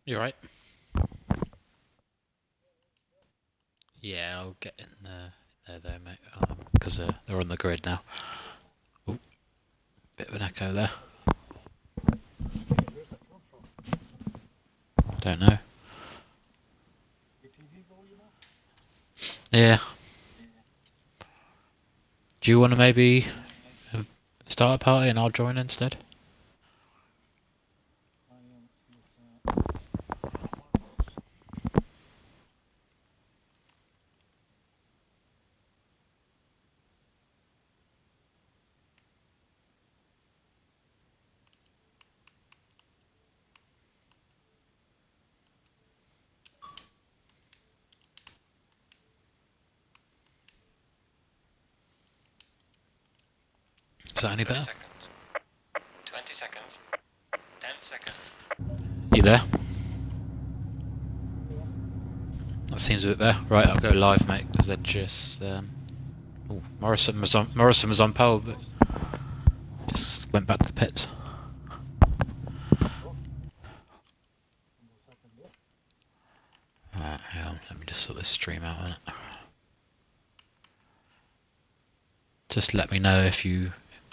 You alright? Yeah, I'll get in there, mate. Because they're on the grid now. Ooh, bit of an echo there. Don't know. Yeah. Do you want to maybe start a party and I'll join instead? Is that any better? 20 seconds. 10 seconds. You there? That seems a bit better. Right, I'll go live, mate, because they're just... Oh, Morrison was on pole, but just went back to the pits. Right, hang on, let me just sort this stream out on it. Just let me know if you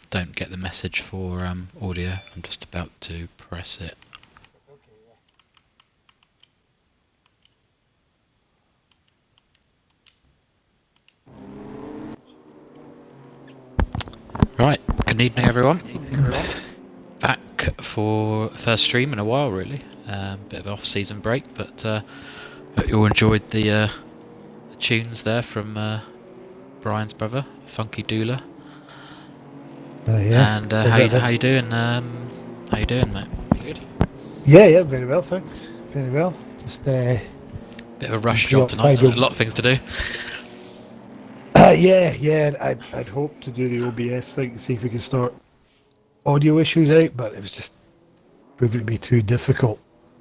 don't get the message for audio. I'm just about to press it. Right, good evening everyone. Back for first stream in a while really. Bit of an off-season break, but hope you all enjoyed the tunes there from Brian's brother, Funky Doula. Yeah. And how you doing? How you doing, mate? You good? Yeah, very well, thanks. Very well. Just bit of a rush job tonight. So a lot of things to do. Yeah. I'd hoped to do the OBS thing to see if we could sort audio issues out, but it was just proving to be too difficult.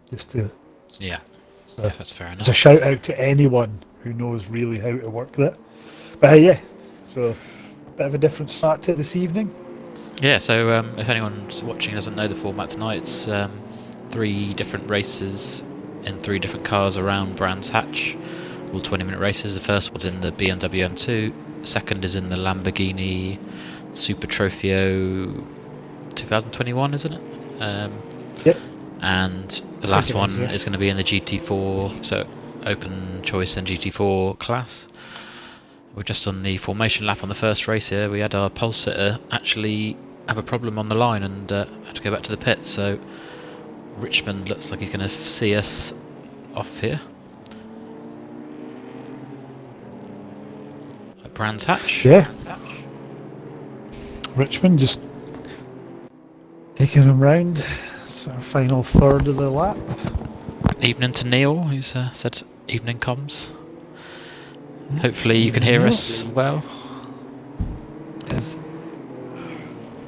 Just to. Yeah. So Yeah, that's fair it's a enough. shout out to anyone who knows really how to work that. But yeah, so a bit of a different start to this evening. Yeah, so if anyone's watching doesn't know the format tonight, it's 3 different races in 3 different cars around Brands Hatch, all 20-minute races. The first one's in the BMW M2, second is in the Lamborghini Super Trofeo 2021, isn't it? Yep. And the I last think it one is, yeah. is going to be in the GT4, so open choice and GT4 class. We're just on the formation lap on the first race here. We had our pole sitter actually have a problem on the line and had to go back to the pit, so Richmond looks like he's going to see us off here at Brands Hatch. Yeah. Richmond just taking him round. It's our final third of the lap. Evening to Neil, who's said evening comms. Hopefully you can hear Neil. us well.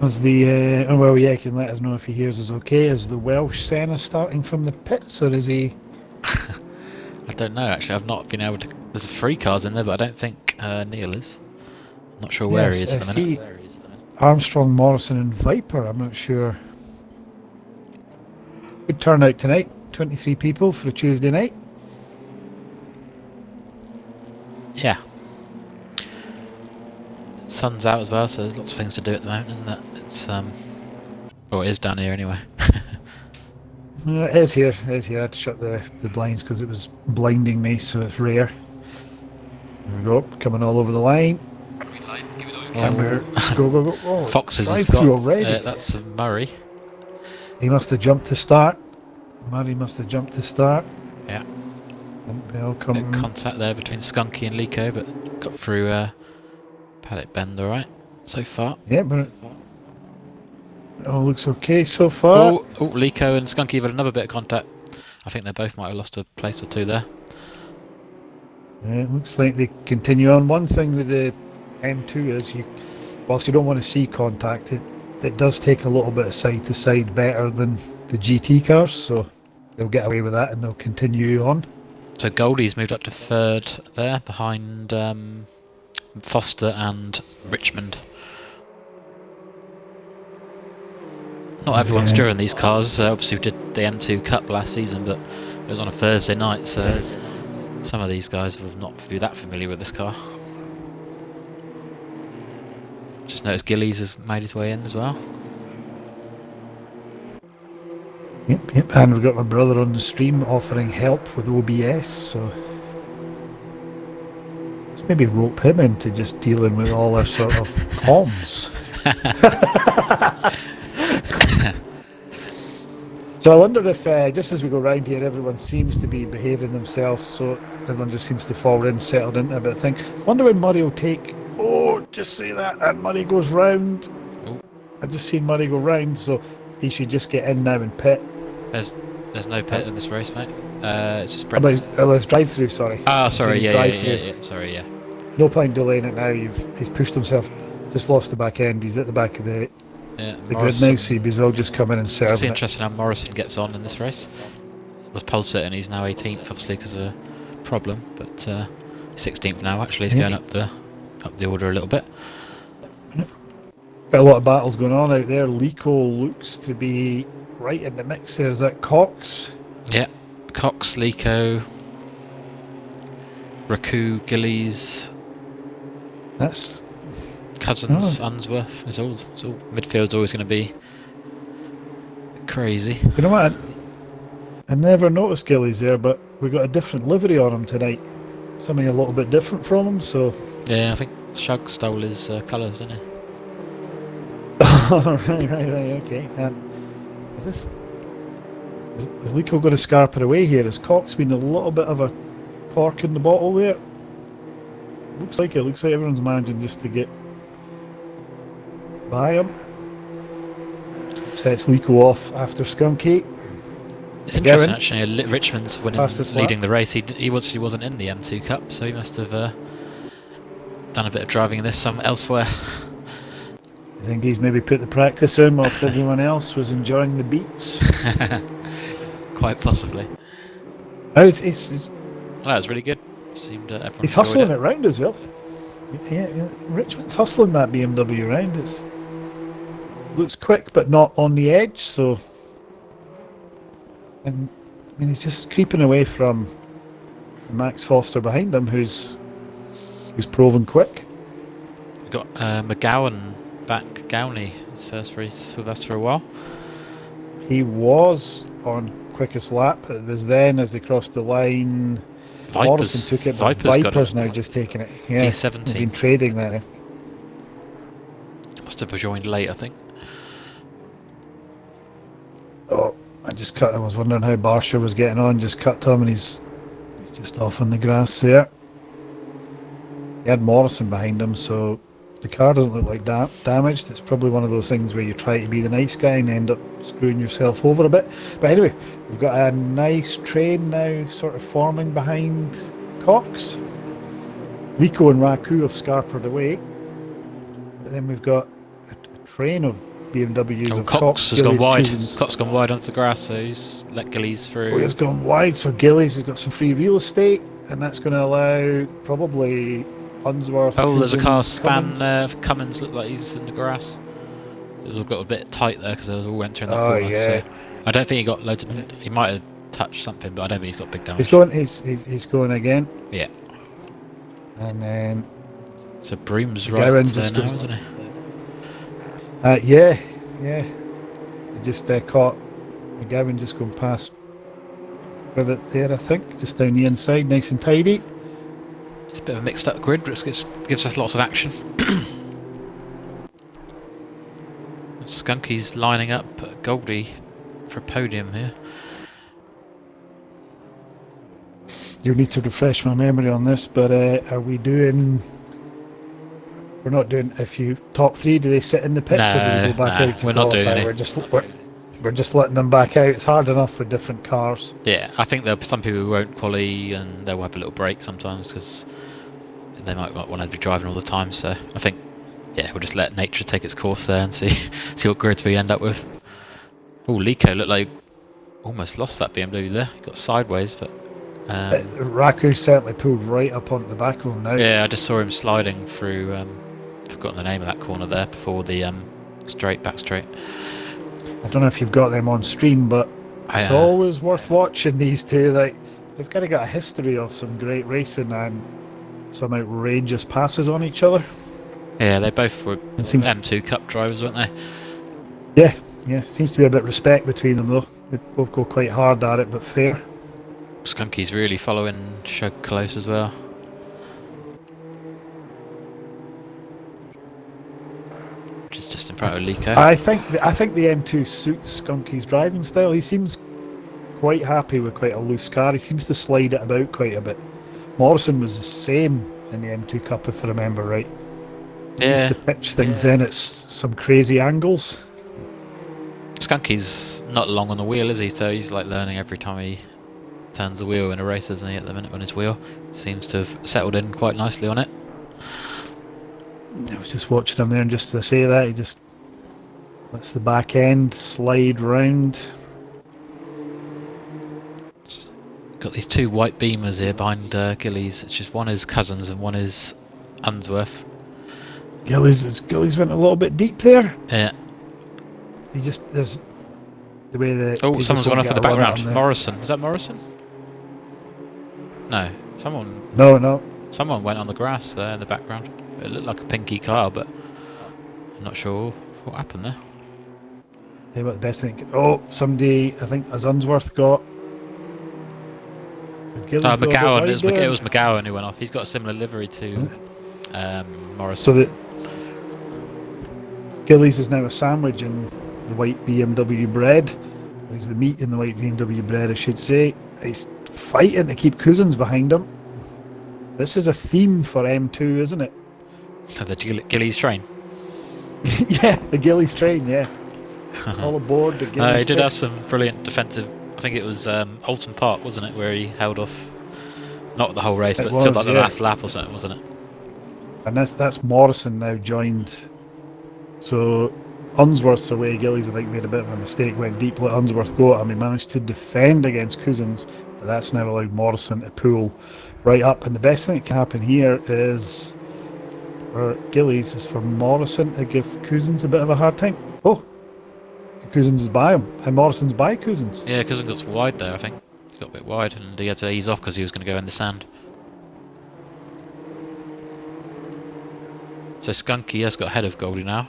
As the well, yeah, he can let us know if he hears us okay. Is the Welsh Senna starting from the pits, or is he? I don't know actually. I've not been able to. There's 3 cars in there, but I don't think Neil is. I'm not sure where he is I at the minute. see Armstrong, Morrison, and Viper. I'm not sure. Good turnout tonight. 23 people for a Tuesday night. Yeah. Sun's out as well, so there's lots of things to do at the moment, isn't there? It's well, it is down here anyway. It is here. It is here. I had to shut the blinds because it was blinding me, so it's rare. There we go. Coming all over the line. Green light, give it all you Oh. can. And we're go. Oh, Foxes has drive-through got already. that's Murray. He must have jumped to start. Murray must have jumped to start. Yeah. And they'll Bit come. of contact there between Skunky and Lico, but got through paddock bend all right so far. Yeah, but it all looks okay so far. Oh, Lico and Skunky have had another bit of contact. I think they both might have lost a place or 2 there. Yeah, it looks like they continue on. One thing with the M2 is, whilst you don't want to see contact, it does take a little bit of side to side better than the GT cars, so they'll get away with that and they'll continue on. So Goldie's moved up to 3rd there, behind Foster and Richmond. Not everyone's Yeah. driven these cars. Obviously, we did the M2 Cup last season, but it was on a Thursday night, so some of these guys will not be that familiar with this car. Just noticed Gillies has made his way in as well. Yep. And we've got my brother on the stream offering help with OBS, so let's maybe rope him into just dealing with all our sort of comms. So I wonder if, just as we go round here, everyone seems to be behaving themselves, so everyone just seems to fall in, settled into a bit of thing. I wonder when Murray will take... Oh, just say that, and Murray goes round. Ooh. I just seen Murray go round, so he should just get in now and pit. There's no pit in this race, mate. It's just About his drive-through, sorry. Ah, sorry, his yeah, drive-through. sorry, yeah. No point delaying it now. He's pushed himself, just lost the back end. He's at the back of the grid now, so he'd as well just come in and serve It's it. interesting how Morrison gets on in this race. Was pole sitter and he's now 18th, obviously because of a problem, but 16th now. Actually, he's going up the order a little bit. Got a lot of battles going on out there. Lico looks to be right in the mix there. Is that Cox? Yeah, Cox, Lico, Raku, Gillies, That's Cousins, Unsworth. It's all midfield's always going to be crazy. you know what? I never noticed Gillies there, but we got a different livery on him tonight. Something a little bit different from him. So Yeah, I think Shug stole his colours, didn't he? right, okay. Is Lico going to scarper away here? Has Cox been a little bit of a cork in the bottle there? Looks like it. Looks like everyone's managing just to get by him. Sets Lico off after Skunky. It's interesting actually. Richmond's Fastest leading lap. the race. He wasn't in the M2 Cup, so he must have done a bit of driving in this some elsewhere. I think he's maybe put the practice in whilst everyone else was enjoying the beats. Quite possibly. No, it's That was really good. Seemed everyone he's enjoyed hustling it. it round as well. Yeah, Richmond's hustling that BMW round. It looks quick, but not on the edge. So, and I mean, he's just creeping away from Max Foster behind him, who's proven quick. We got McGowan back. Gowney, his first race with us for a while. He was on quickest lap. It was then as they crossed the line. Morrison took it, but Viper's now just taking it. Yeah, he's 17. They've been trading there. Must have joined late, I think. Oh, I was wondering how Barsha was getting on. Just cut to him, and he's just off on the grass there. He had Morrison behind him, so the car doesn't look like damaged. It's probably one of those things where you try to be the nice guy and end up screwing yourself over a bit. But anyway, we've got a nice train now sort of forming behind Cox. Lico and Raku have scarpered away. But then we've got a train of BMWs of Cox has gone wide. Cousins. Cox has gone wide onto the grass, so he's let Gillies through. Oh, he's gone wide, so Gillies has got some free real estate, and that's going to allow probably Unsworth. Oh, there's a car span Cummins. there. Cummins looked like he's in the grass. It all got a bit tight there because they all went through that Oh, corner. yeah. So I don't think he got loads of. He might have touched something, but I don't think he's got big damage. He's going again. Yeah. And then So Broom's The right Gowan there just now, goes- isn't he? yeah. He just caught McGowan just going past Rivet there, I think, just down the inside, nice and tidy. It's a bit of a mixed up grid, but it gives us lots of action. Skunky's lining up Goldie for a podium here. You need to refresh my memory on this, but are we doing? We're not doing. If you top three, do they sit in the pits or do they go back out to we're not qualify? doing it. We're just letting them back out. It's hard enough with different cars. Yeah, I think there'll be some people who won't quali and they'll have a little break sometimes because they might want to be driving all the time. So I think, yeah, we'll just let nature take its course there and see what grids we end up with. Oh, Lico looked like almost lost that BMW there. He got sideways, but Raku certainly pulled right up onto the back of him now. yeah, I just saw him sliding through. Forgotten the name of that corner there before the back straight. I don't know if you've got them on stream, but it's always worth watching these two. Like, they've kind of got a history of some great racing and some outrageous passes on each other. Yeah, they both were It seems, M2 Cup drivers, weren't they? yeah, seems to be a bit of respect between them though. They both go quite hard at it, but fair. Skunky's really following Shug close as well. Which is just in front of Lico. I think the M2 suits Skunky's driving style. He seems quite happy with quite a loose car. He seems to slide it about quite a bit. Morrison was the same in the M2 Cup, if I remember right. He used to pitch things in at some crazy angles. Skunky's not long on the wheel, is he? So he's like learning every time he turns the wheel in a race, isn't he, at the minute on his wheel? Seems to have settled in quite nicely on it. I was just watching him there, and just to say that, he just lets the back end slide round. Got these two white Beamers here behind Gillies. It's just one is Cousins and one is Unsworth. Gillies went a little bit deep there. Yeah. There's the way that. Oh, someone's gone off in the background. There. Morrison. Is that Morrison? No. Someone went on the grass there in the background. It looked like a pinky car, but I'm not sure what happened there. Tell you what, the best thing. Oh, somebody, I think, as Unsworth got. McGowan. It was McGowan who went off. He's got a similar livery to Morrison. So that Gillies is now a sandwich in the white BMW bread. He's the meat in the white BMW bread, I should say. He's fighting to keep Cousins behind him. This is a theme for M2, isn't it? The Gillies train. Yeah, the Gillies train, yeah. All aboard the Gillies He did train. have some brilliant defensive. I think it was Alton Park, wasn't it, where he held off, not the whole race, but till like the last lap or something, wasn't it? And that's Morrison now joined. So Unsworth's away. Gillies, I think, made a bit of a mistake, went deep, let Unsworth go at him. He managed to defend against Cousins, but that's now allowed Morrison to pull right up. And the best thing that can happen here is for Gillies is for Morrison to give Cousins a bit of a hard time. Oh, Cousins is by him. And Morrison's by Cousins. Yeah, Cousin got wide there, I think. He got a bit wide and he had to ease off because he was going to go in the sand. So Skunky has got ahead of Goldie now.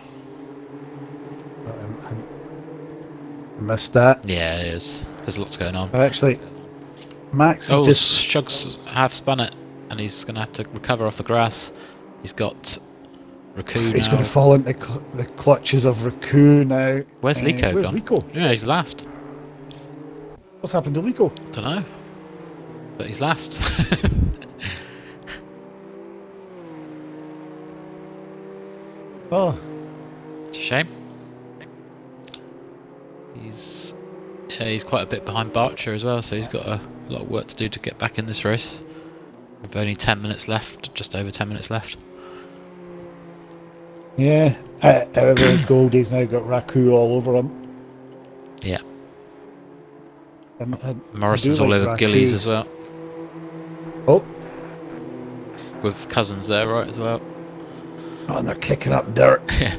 I missed that. Yeah, it is. There's lots going on. But actually, Max is just... Shug's half spun it and he's going to have to recover off the grass. He's got Raku He's now. going to fall into the clutches of Raku now. Where's Lico where's gone? Lico? Yeah, he's last. What's happened to Lico? Don't know. But he's last. Oh, It's a shame. He's quite a bit behind Barcher as well, so he's got a lot of work to do to get back in this race. With only 10 minutes left, just over 10 minutes left. yeah. Goldie's now got Raku all over him. Yeah. And Morrison's I do all like over Gillies Raku's. as well. Oh, With Cousins there, right, as well. oh, and they're kicking up dirt. Yeah.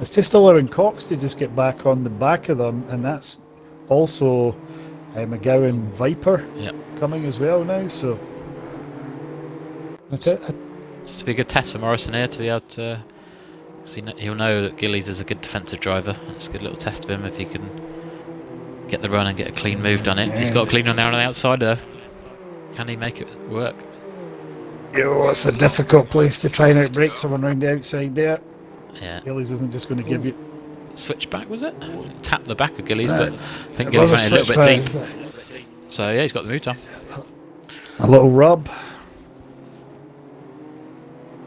It's just allowing Cox to just get back on the back of them, and that's also McGowan Viper Yeah. coming as well now. So It's to be a good test for Morrison here to be able to. Cause he'll know that Gillies is a good defensive driver. It's a good little test of him if he can get the run and get a clean move done it. He's got a clean run there on the outside though. Can he make it work? it's a difficult place to try and outbreak someone around the outside there. Yeah. Gillies isn't just going to give you. Switchback was it? Tap the back of Gillies, No, but I think it Gillies was went a little bit switchback. deep. So yeah, he's got the move done. A little rub.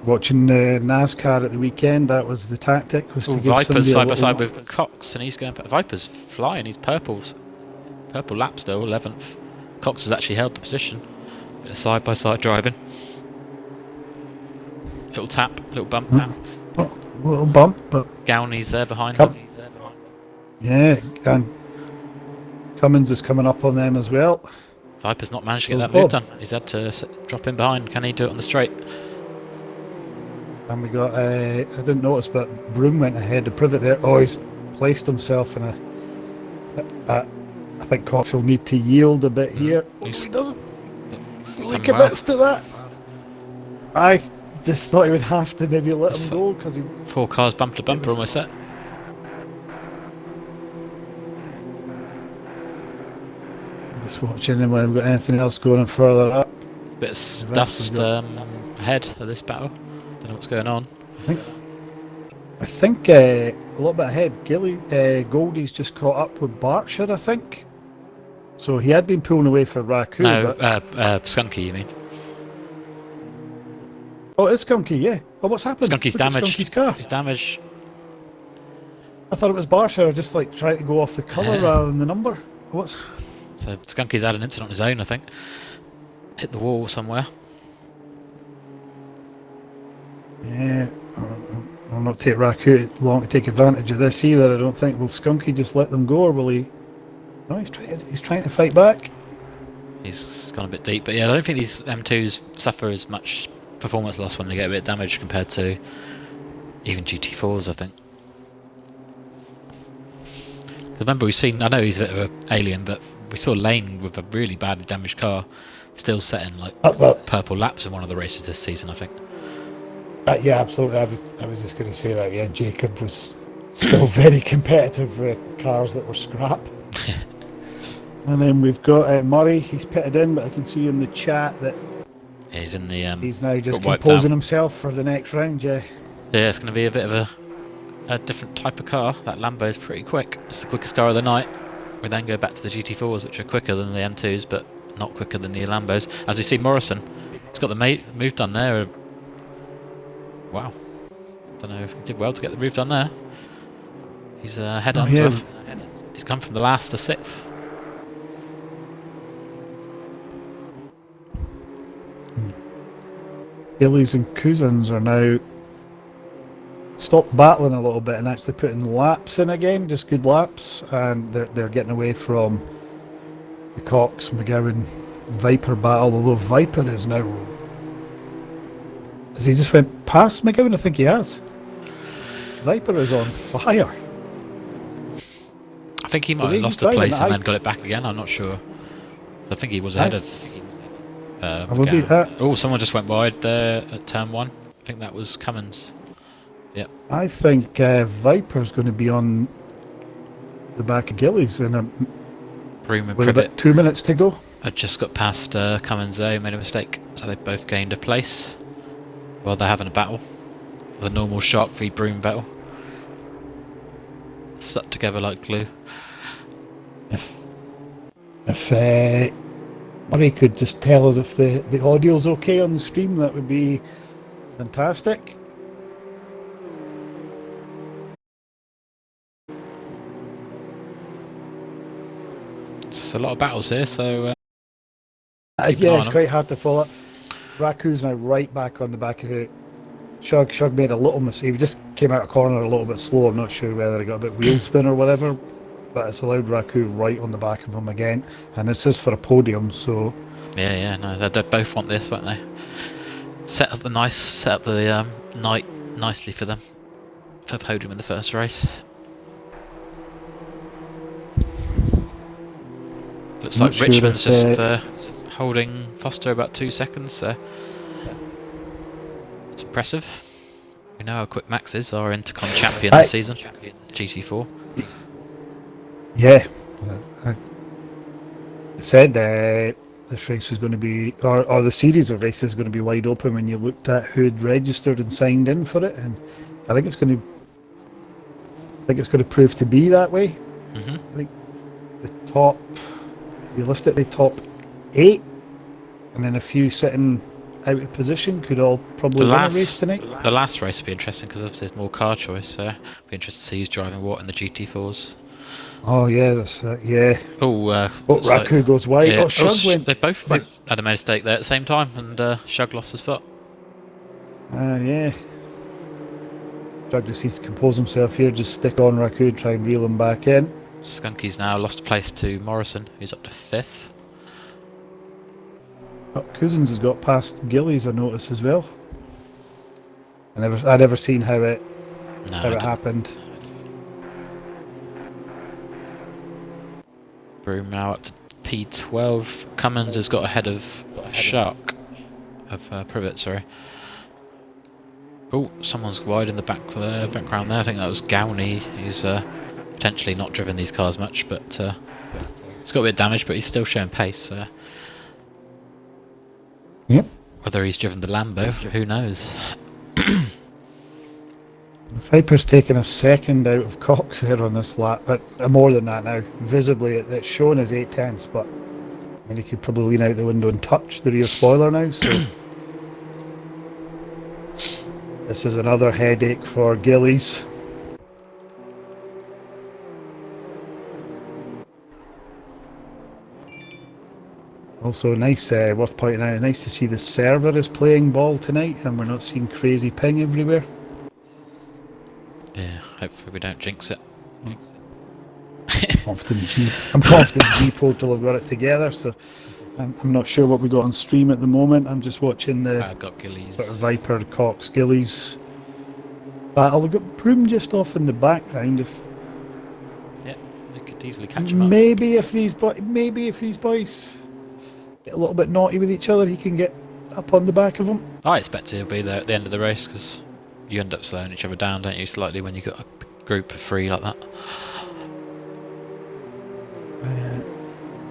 Watching NASCAR at the weekend, that was the tactic. Was to give Viper's somebody a side by little- side with Cox, and he's going. Viper's flying. He's purple lap still, 11th. Cox has actually held the position. Bit of side by side driving. Little tap, little bump. Oh, little bump, but Gowney's there behind Come- him. yeah, and Cummins is coming up on them as well. Viper's not managed to get Goes that move Bob. done. He's had to drop in behind. Can he do it on the straight? And we got, I didn't notice, but Broom went ahead of Privet there. Oh, he's placed himself in I think Cox will need to yield a bit here. Oh, He's- he doesn't. He's Flick done a well. bits to that. I just thought he would have to maybe let It's him go because he. 4 cars bumper to bumper almost set. Just watching him when we've got anything else going on further up. Bit of actually dust got- ahead of this battle. Don't know what's going on. I think a little bit ahead. Goldie's just caught up with Berkshire, I think. So he had been pulling away for Raku. No, but, Skunky, you mean? oh, it's Skunky, yeah. Oh, what's happened? Skunky's Look at damaged. Skunky's car. He's damaged. I thought it was Berkshire, just like trying to go off the colour Yeah. rather than the number. What's? So Skunky's had an incident on his own, I think. Hit the wall somewhere. Yeah, I'll not take Raku long to take advantage of this either. I don't think. Will Skunky just let them go, or will he? No, he's trying to fight back. He's gone a bit deep, but yeah, I don't think these M2s suffer as much performance loss when they get a bit damaged compared to even GT4s, I think. 'Cause remember, I know he's a bit of an alien, but we saw Lane with a really badly damaged car still setting like Well, purple laps in one of the races this season, I think. yeah, absolutely. I was just going to say that. Yeah, Jacob was still very competitive with cars that were scrap. And then we've got Murray. He's pitted in, but I can see in the chat that He's in the. he's now just got wiped composing out. himself for the next round. Yeah. Yeah, it's going to be a bit of a different type of car. That Lambo is pretty quick. It's the quickest car of the night. We then go back to the GT4s, which are quicker than the M2s, but not quicker than the Lambos. As we see, Morrison, he's got the move done there. Wow. Don't know if he did well to get the move done there. He's head on yeah. tough. He's come from the last to 6th. Gillies and Cousins are now stopped battling a little bit and actually putting laps in again, just good laps, and they're getting away from the Cox McGowan Viper battle. Although Viper is now, has he just went past McGowan? I think he has. Viper is on fire. I think he might The way have lost he's a place driving, and then got it back again. I'm not sure. I think he was ahead of. Was he? Oh, someone just went wide there at turn 1. I think that was Cummins. Yep. I think Viper's going to be on the back of Gillies in Broom and with Privet about 2 minutes to go. had just got past Cummins there, who made a mistake. So they both gained a place. While they're having a battle. The normal Shark v Broom battle. Stuck together like glue. If Murray could just tell us if the audio's okay on the stream, that would be fantastic. It's a lot of battles here, so Yeah, it's quite hard to follow. Raku's now right back on the back of it. Shug made a little mistake. He just came out of corner a little bit slow. I'm not sure whether he got a bit wheel spin or whatever, but it's allowed Raku right on the back of him again. And this is for a podium, so yeah, no, they both want this, won't they? Set up the night nicely for them for podium in the first race. Looks like sure Richmond's if, just holding Foster about 2 seconds, so it's impressive. We know how quick Max is, our Intercom champion this season, GT4. Yeah, I said this race was going to be, or the series of races is going to be wide open when you looked at who'd registered and signed in for it, and I think it's going to prove to be that way. Mm-hmm. I think realistically top 8, and then a few sitting out of position could all probably win a race tonight. The last race would be interesting because obviously there's more car choice, so it'd be interesting to see who's driving what in the GT4s. Oh yeah, that's yeah. Raku goes wide. Yeah. Shug went. They both had a mistake there at the same time, and Shug lost his foot. Yeah. Shug just needs to compose himself here. Just stick on Raku, try and reel him back in. Skunky's now lost a place to Morrison, who's up to 5th. Oh, Cousins has got past Gillies, I notice as well. I'd never seen how it happened. Broom now up to P12. Cummins has got ahead of Shark. Privet, sorry. Oh, someone's wide in the background there. I think that was Gowney, who's potentially not driven these cars much, but he's got a bit of damage, but he's still showing pace. Yep. Whether he's driven the Lambo, who knows? Viper's taken a second out of Cox there on this lap, but more than that now. Visibly, it's shown as 8/10, but I mean, he could probably lean out the window and touch the rear spoiler now, so this is another headache for Gillies. Also nice, worth pointing out, nice to see the server is playing ball tonight and we're not seeing crazy ping everywhere. Yeah, hopefully we don't jinx it. I'm confident G-Portal have got it together, so I'm not sure what we got on stream at the moment. I'm just watching the got Gillies. sort of Viper, Cox, Gillies battle. We've got Broom just off in the background. Yeah, we could easily catch him up. Maybe if these boys get a little bit naughty with each other, he can get up on the back of them. I expect he'll be there at the end of the race because you end up slowing each other down, don't you, slightly when you've got a group of 3 like that.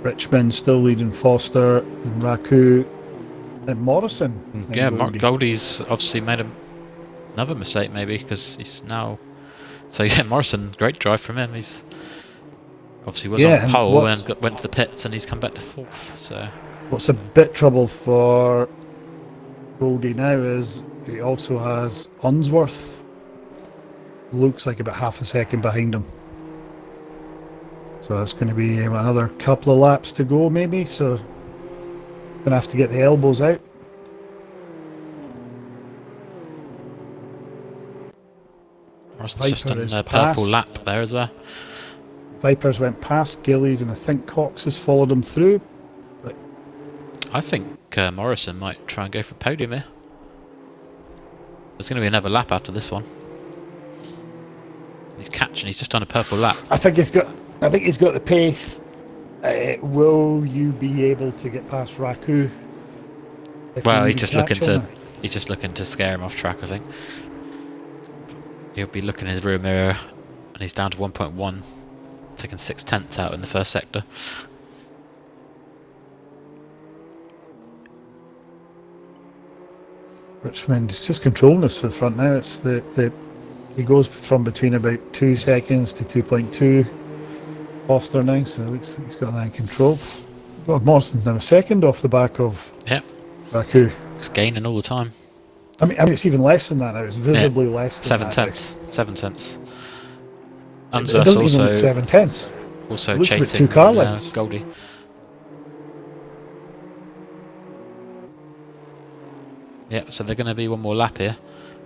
Richmond still leading Foster, and Raku, and Morrison. Yeah, Goldie's obviously made another mistake maybe because he's now... So yeah, Morrison, great drive from him. He's obviously was on pole and went to the pits and he's come back to 4th. So what's a bit trouble for Goldie now is he also has Unsworth. Looks like about half a second behind him. So it's going to be another couple of laps to go maybe, so going to have to get the elbows out. Morrison's just Viper done is a purple past. lap there as well. Vipers went past Gillies, and I think Cox has followed him through. But I think Morrison might try and go for a podium here. There's going to be another lap after this one. He's catching. He's just done a purple lap. I think he's got the pace. Will you be able to get past Raku? Well, he's just looking to scare him off track, I think. He'll be looking in his rear mirror, and he's down to 1.1, taking 6/10 out in the first sector. Richmond is just controlling us for the front now. It's he goes from between about 2 seconds to 2.2. Foster now, so it looks like he's got that in control. God, Morrison's now a second off the back of Raku. He's gaining all the time. I mean, it's even less than that now. It's visibly less than 7 that. tenths. 7 tenths. It doesn't even look 7 tenths. Also It looks chasing like 2 car lengths. Goldie. Yeah, so they're going to be one more lap here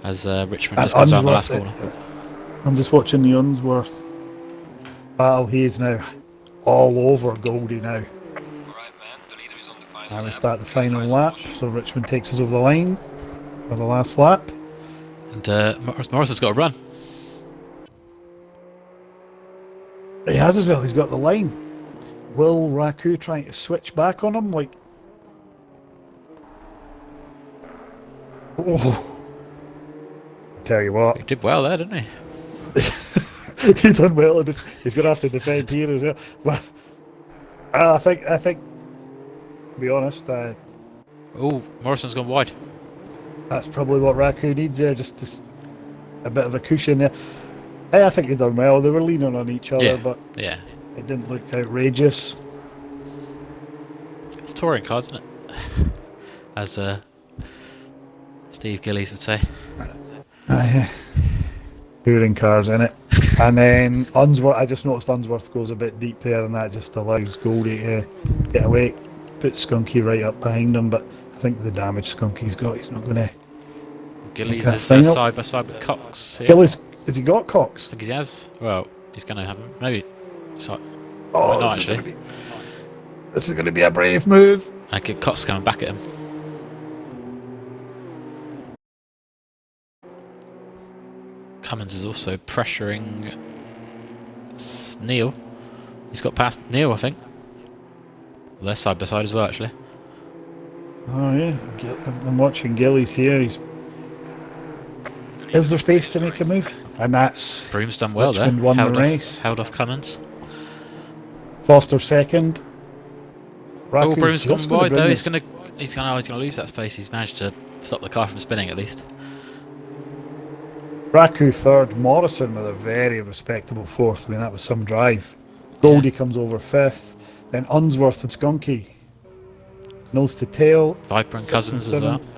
as Richmond just comes out the last corner. I'm just watching the Unsworth battle. He is now all over Goldie now. Alright, man. The leader is on the final Now we lap. start the final lap, so Richmond takes us over the line for the last lap. And Morrison's got a run. He has as well. He's got the line. Will Raku trying to switch back on him? Like, oh, I tell you what, He did well there, didn't he? he's done well. He's going to have to defend here as well. But I think, to be honest, Oh, Morrison's gone wide. that's probably what Raku needs there. Just a bit of a cushion there. I think they done well. They were leaning on each other, but Yeah. it didn't look outrageous. It's touring cars, isn't it? As Steve Gillies would say. Touring cars in it. And then Unsworth, I just noticed Unsworth goes a bit deep there, and that just allows Goldie to get away. Puts Skunky right up behind him, but I think the damage Skunky's got, he's not going to. Gillies that is final. side by side with Cox. Here. Gillies, has he got Cox? I think he has. Well, he's going to have him. Maybe. Might Oh, not, this is actually. this is going to be a brave move. I get Cox coming back at him. Cummins is also pressuring Neil. He's got past Neil, I think. Well, they're side by side as well, actually. Oh yeah, I'm watching Gillies here. Is there space to make a move? And that's Broom's done well Richmond there. won the race. Held off Cummins. Foster second. Oh, Raku's Broom's just gone wide bring though. this- He's gonna lose that space. He's managed to stop the car from spinning at least. Raku third, Morrison with a very respectable fourth. I mean, that was some drive. Goldie comes over fifth. Then Unsworth and Skunky. Nose to tail. Viper and sixth Cousins as well. seventh.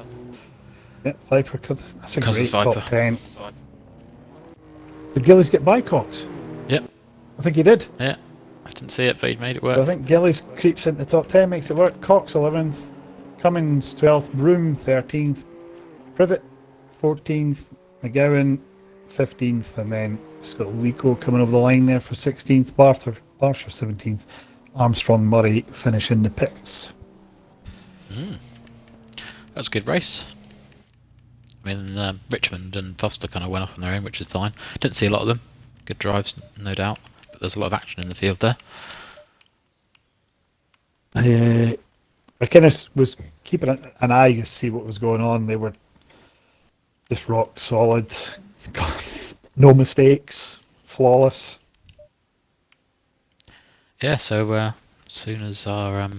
Yeah, Viper Cousins. That's a Cousins, great Viper. top 10. Did Gillies get by Cox? Yep. I think he did. Yeah. I didn't see it, but he made it So I work. think Gillies creeps into the top 10, makes it work. Cox 11th. Cummins 12th. Broom 13th. Privet 14th. McGowan 15th. And then just got Lico coming over the line there for 16th. Barther 17th. Armstrong Murray finishing the pits. That was a good race. I mean, Richmond and Foster kind of went off on their own, which is fine. Didn't see a lot of them. Good drives, no doubt. But there's a lot of action in the field there. I kind of was keeping an eye to see what was going on. They were just rock solid, no mistakes, flawless. Yeah, so as soon as our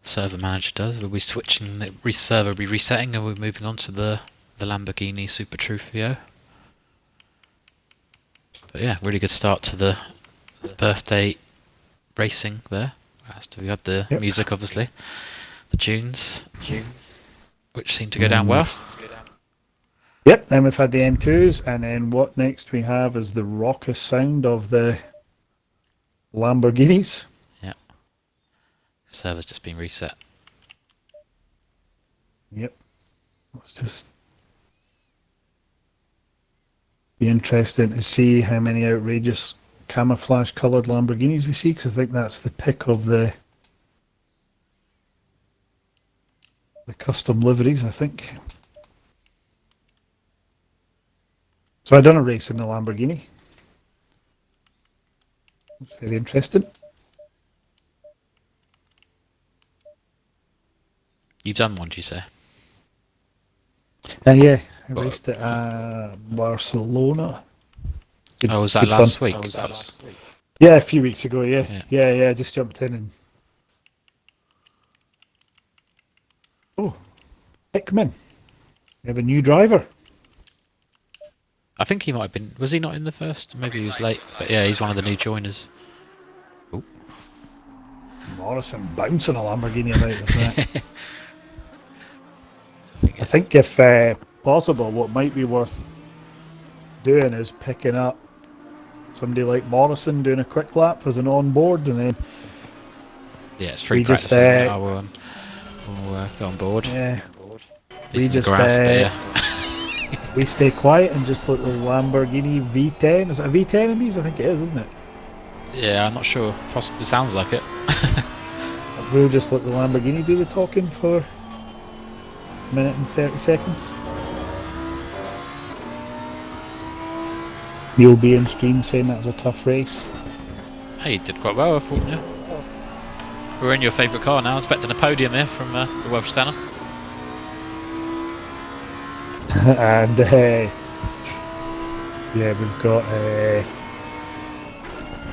server manager does, we'll be switching. The server will be resetting, and we're moving on to the Lamborghini Super Trufio. But yeah, really good start to the birthday racing there. We had the music, obviously, the tunes, which seem to go down well. Yep, then we've had the M2s, and then what next we have is the raucous sound of the Lamborghinis. Yeah, server's just been reset. Yep, let's just Be interesting to see how many outrageous camouflage coloured Lamborghinis we see, because I think that's the pick of the custom liveries, I think. So I done a race in the Lamborghini. It's very interesting. You've done one, do you say? Yeah, I What- raced at Barcelona. Good, Oh, was that good last fun. week? That was- Yeah, a few weeks ago. Yeah, Yeah. yeah. Just jumped in and Hickman. We have a new driver. I think he might have been. Was he not in the first? Maybe he was late. But yeah, he's one of the new joiners. Ooh. Morrison bouncing a Lamborghini about with that. think I think if possible, what might be worth doing is picking up somebody like Morrison doing a quick lap as an on-board, and then Yeah, it's free we just, practice. Isn't it? We'll go on board. yeah, At we least in the just grass, but yeah. we stay quiet and just let the Lamborghini V10. Is it a V10 in these? I think it is, isn't it? Yeah, I'm not sure. Possibly sounds like it. We'll just let the Lamborghini do the talking for a minute and 30 seconds. You'll be in stream saying that was a tough race. Hey, you did quite well, I thought. Yeah. We're in your favourite car now. Expecting a podium here from the Welsh Santa. And yeah, we've got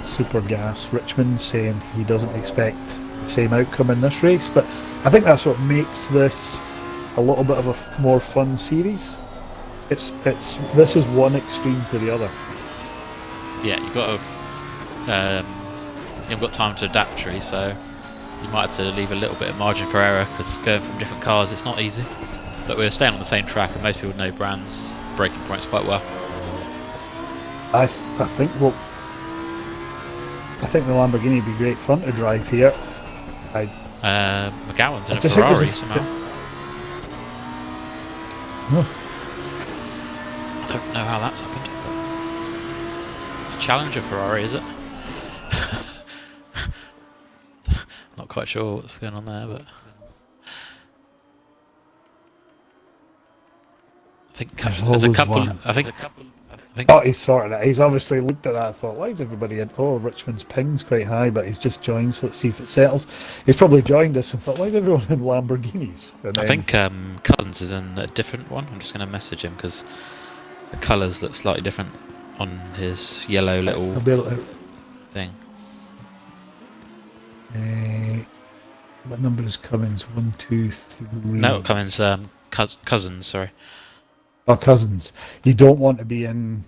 Super Gas Richmond saying he doesn't expect the same outcome in this race, but I think that's what makes this a little bit of a more fun series. It's this is one extreme to the other. Yeah, you've got to. You haven't got time to adapt, really, so you might have to leave a little bit of margin for error, because going from different cars, it's not easy. But we're staying on the same track, and most people know Brand's braking points quite well. I think the Lamborghini would be great fun to drive here. McGowan's in I a just think Ferrari there's a- somehow. I don't know how that's happened, but it's a Challenger Ferrari, is it? Not quite sure what's going on there, but I think There's there's a always couple. one. I think Oh, he's sorted it. He's obviously looked at that and thought, why is everybody in? Oh, Richmond's ping's quite high, but he's just joined, so let's see if it settles. He's probably joined us and thought, why is everyone in Lamborghinis? And I then, think Cousins is in a different one. I'm just going to message him because the colours look slightly different on his yellow little I'll be able to. thing. What number is Cummins? 1, 2, 3. No, Cummins. Cousins. Sorry. Oh, Cousins. You don't want to be in.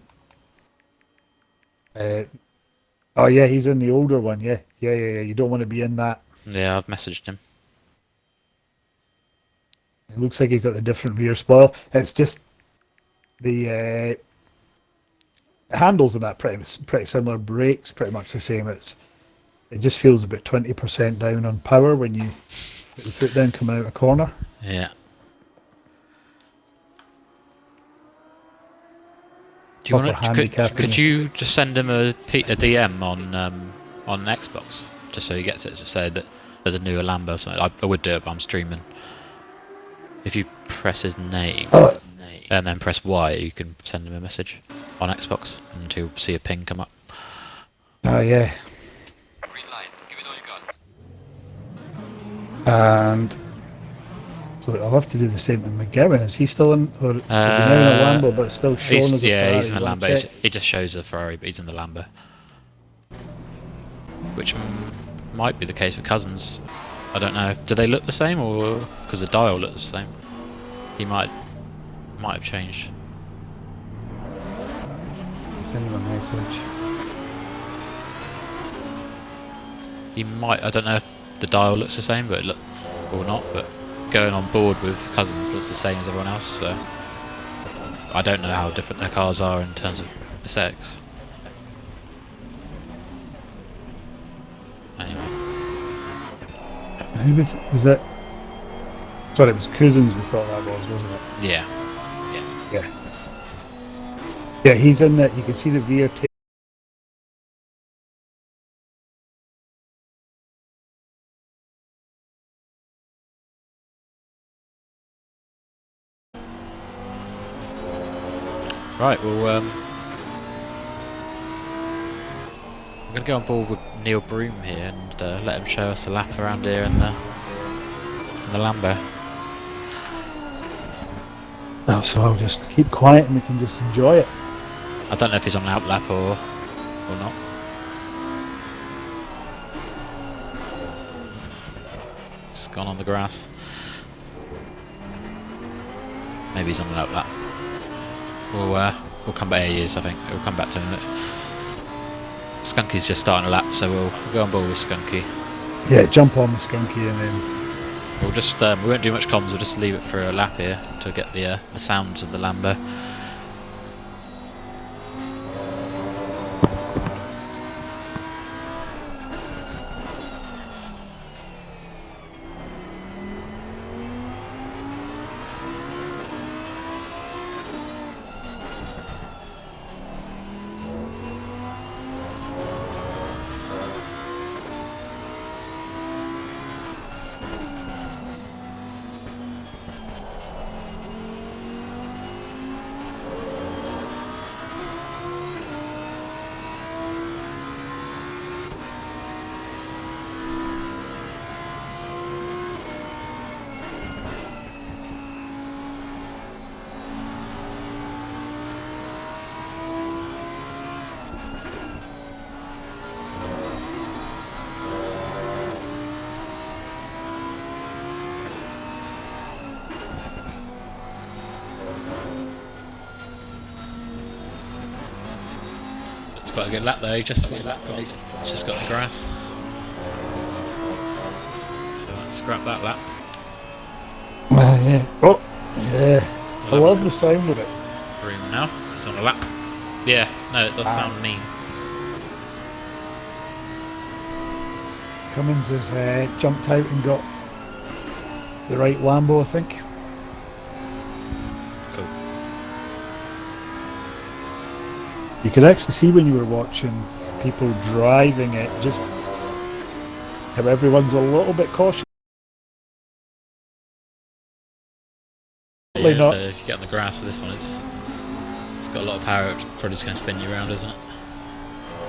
Oh yeah, he's in the older one. Yeah. You don't want to be in that. Yeah, I've messaged him. It looks like he's got a different rear spoil. It's just the handles on that pretty similar. Brakes pretty much the same. It just feels about 20% down on power when you put the foot down coming out a corner. Yeah. Do you Proper want handicapping could is- you just send him a DM on Xbox just so he gets it? Just say that there's a newer Lambo or something. I would do it, but I'm streaming. If you press his name and then press Y, you can send him a message on Xbox, and he'll see a ping come up. Oh yeah. Green light. Give it all you got. And so I'll have to do the same with McGowan. Is he still in, or is he now in a Lambo, but it's still shown as a Ferrari? He's in the Wanna Lambo. check? It just shows a Ferrari, but he's in the Lambo. Which might be the case with Cousins. I don't know. Do they look the same, or because the dial looks the same? He might have changed. Send him a message. He might. I don't know if the dial looks the same, but or not. But going on board with Cousins looks the same as everyone else. So I don't know how different their cars are in terms of aesthetics. Anyway, Who was it? Sorry, it was Cousins we thought that was, wasn't it? yeah. Yeah. Yeah, he's in that. You can see the rear tail. Right, well, we're going to go on board with Neil Broom here and let him show us a lap around here in the Lambo. Oh, so I'll just keep quiet and we can just enjoy it. I don't know if he's on an outlap or not. It's gone on the grass. Maybe he's on an outlap. We'll come back. Here he is, I think. We'll come back to him. Skunky's just starting a lap, so we'll go on board with Skunky. Yeah, jump on the Skunky and then... We'll just we won't do much comms. We'll just leave it for a lap here to get the sounds of the Lambo. It's quite a good lap though. Just got the grass. So let's scrap that lap. yeah. Oh, yeah. I love the sound of it. Broom now. He's on a lap. Yeah, no, it does sound mean. Cummins has jumped out and got the right Lambo, I think. Cool. You could actually see when you were watching people driving it, just how everyone's a little bit cautious. Yeah, Not. so if you get on the grass of this one, it's got a lot of power. It's probably just going to spin you around, isn't it?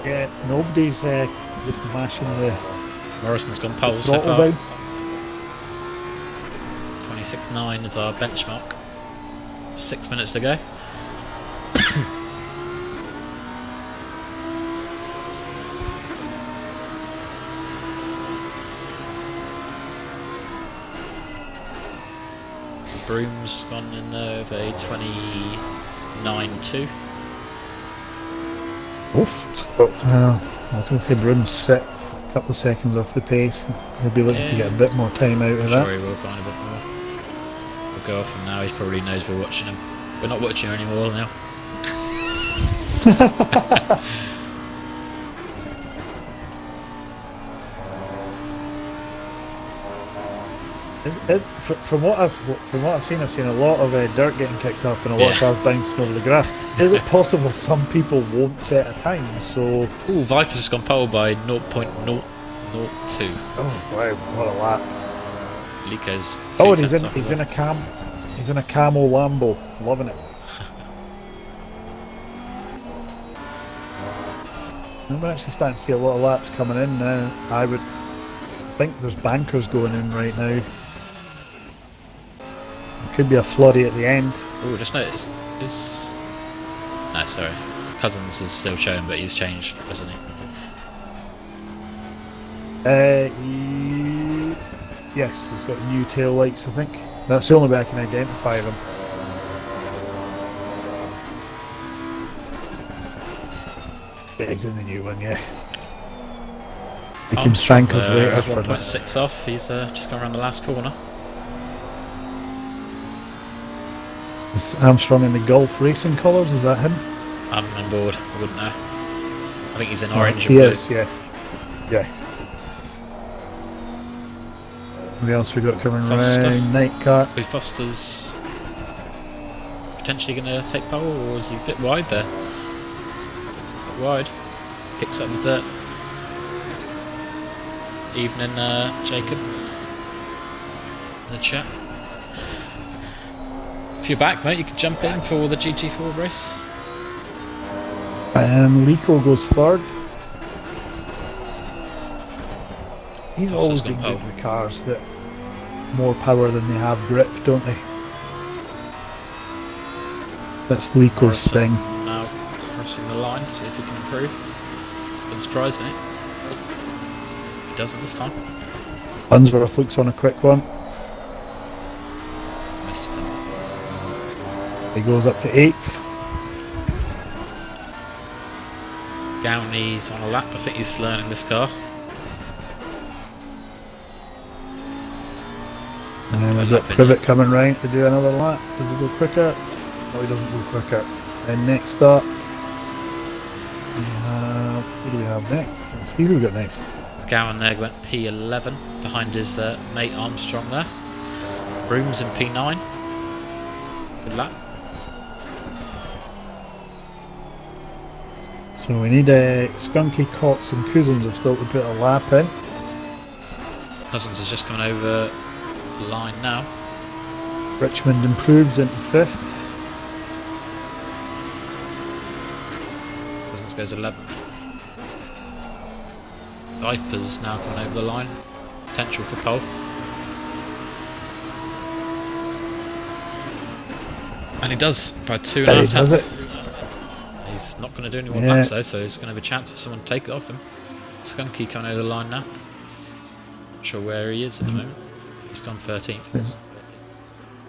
Yeah, nobody's just mashing the Morrison's gone pole the so throttle far. down. 26.9 is our benchmark. 6 minutes to go. Broom's gone in there with a 29.2. Oof. I was going to say Broom's set a couple of seconds off the pace. He'll be looking to get a bit more time out of I'm that. sure he will find a bit more. We'll go off him now. He probably knows we're watching him. We're not watching him anymore now. From what I've seen a lot of dirt getting kicked up and a lot of cars bouncing over the grass. Is it possible some people won't set a time? So Ooh, Viper's just gone pole by 0.002. oh wow, what a lap! Lico's Oh, and he's in a camo Lambo, loving it. We're actually starting to see a lot of laps coming in now. I would think there's bankers going in right now. Could be a flurry at the end. Oh, just noticed. No, sorry. Cousins is still showing, but he's changed, hasn't he? Yes, he's got new tail lights, I think. That's the only way I can identify them. Yeah, he's in the new one, yeah. We can thank us later for that. 1.6 off. He's just gone around the last corner. Is Armstrong in the Gulf Racing colours? Is that him? I'm on board. I wouldn't know. I think he's in orange and He blue. is, yes. Yeah. What else we got coming Foster. round? Night car. Foster's potentially going to take pole, or is he a bit wide there? A bit wide. Kicks up the dirt. Evening, Jacob. In the chat. If you're back, mate, you can jump in for the GT4 race. And Lico goes third. He's always been good with cars that more power than they have grip, don't they? That's Lico's thing. Now crossing the line, see if he can improve. Wouldn't surprise me. He doesn't this time. Unsworth looks on a quick one. Missed him. He goes up to 8th. Gowney's on a lap. I think he's learning this car. And then we've got Privet coming round to do another lap. Does he go quicker? No, he doesn't go quicker. And next up, we have... Who do we have next? Let's see who we got next. Gowan there went P11 behind his mate Armstrong there. Brooms in P9. Good lap. So we need Skunky, Cox and Cousins have still to put a lap in. Cousins is just coming over the line now. Richmond improves into 5th. Cousins goes 11th. Vipers now coming over the line. Potential for pole. And he does by 2.5 tenths. He's not going to do any more laps though, so there's going to be a chance for someone to take it off him. Skunky coming over the line now. Not sure where he is at the moment. He's gone 13th.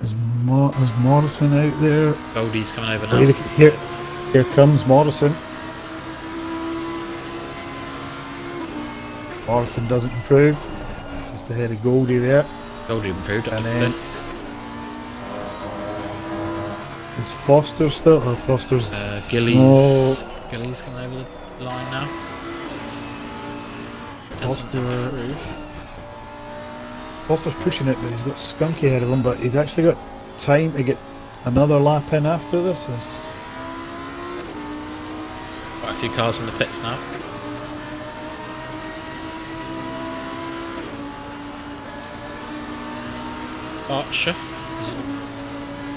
Is Morrison out there? Goldie's coming over now. Here comes Morrison. Morrison doesn't improve. Just ahead of Goldie there. Goldie improved up to 5th. Is Foster still? Or Foster's... Gillies. Oh. Gillies coming over the line now. Foster's pushing it, but he's got Skunky ahead of him, but he's actually got time to get another lap in after this. Quite a few cars in the pits now. Archer is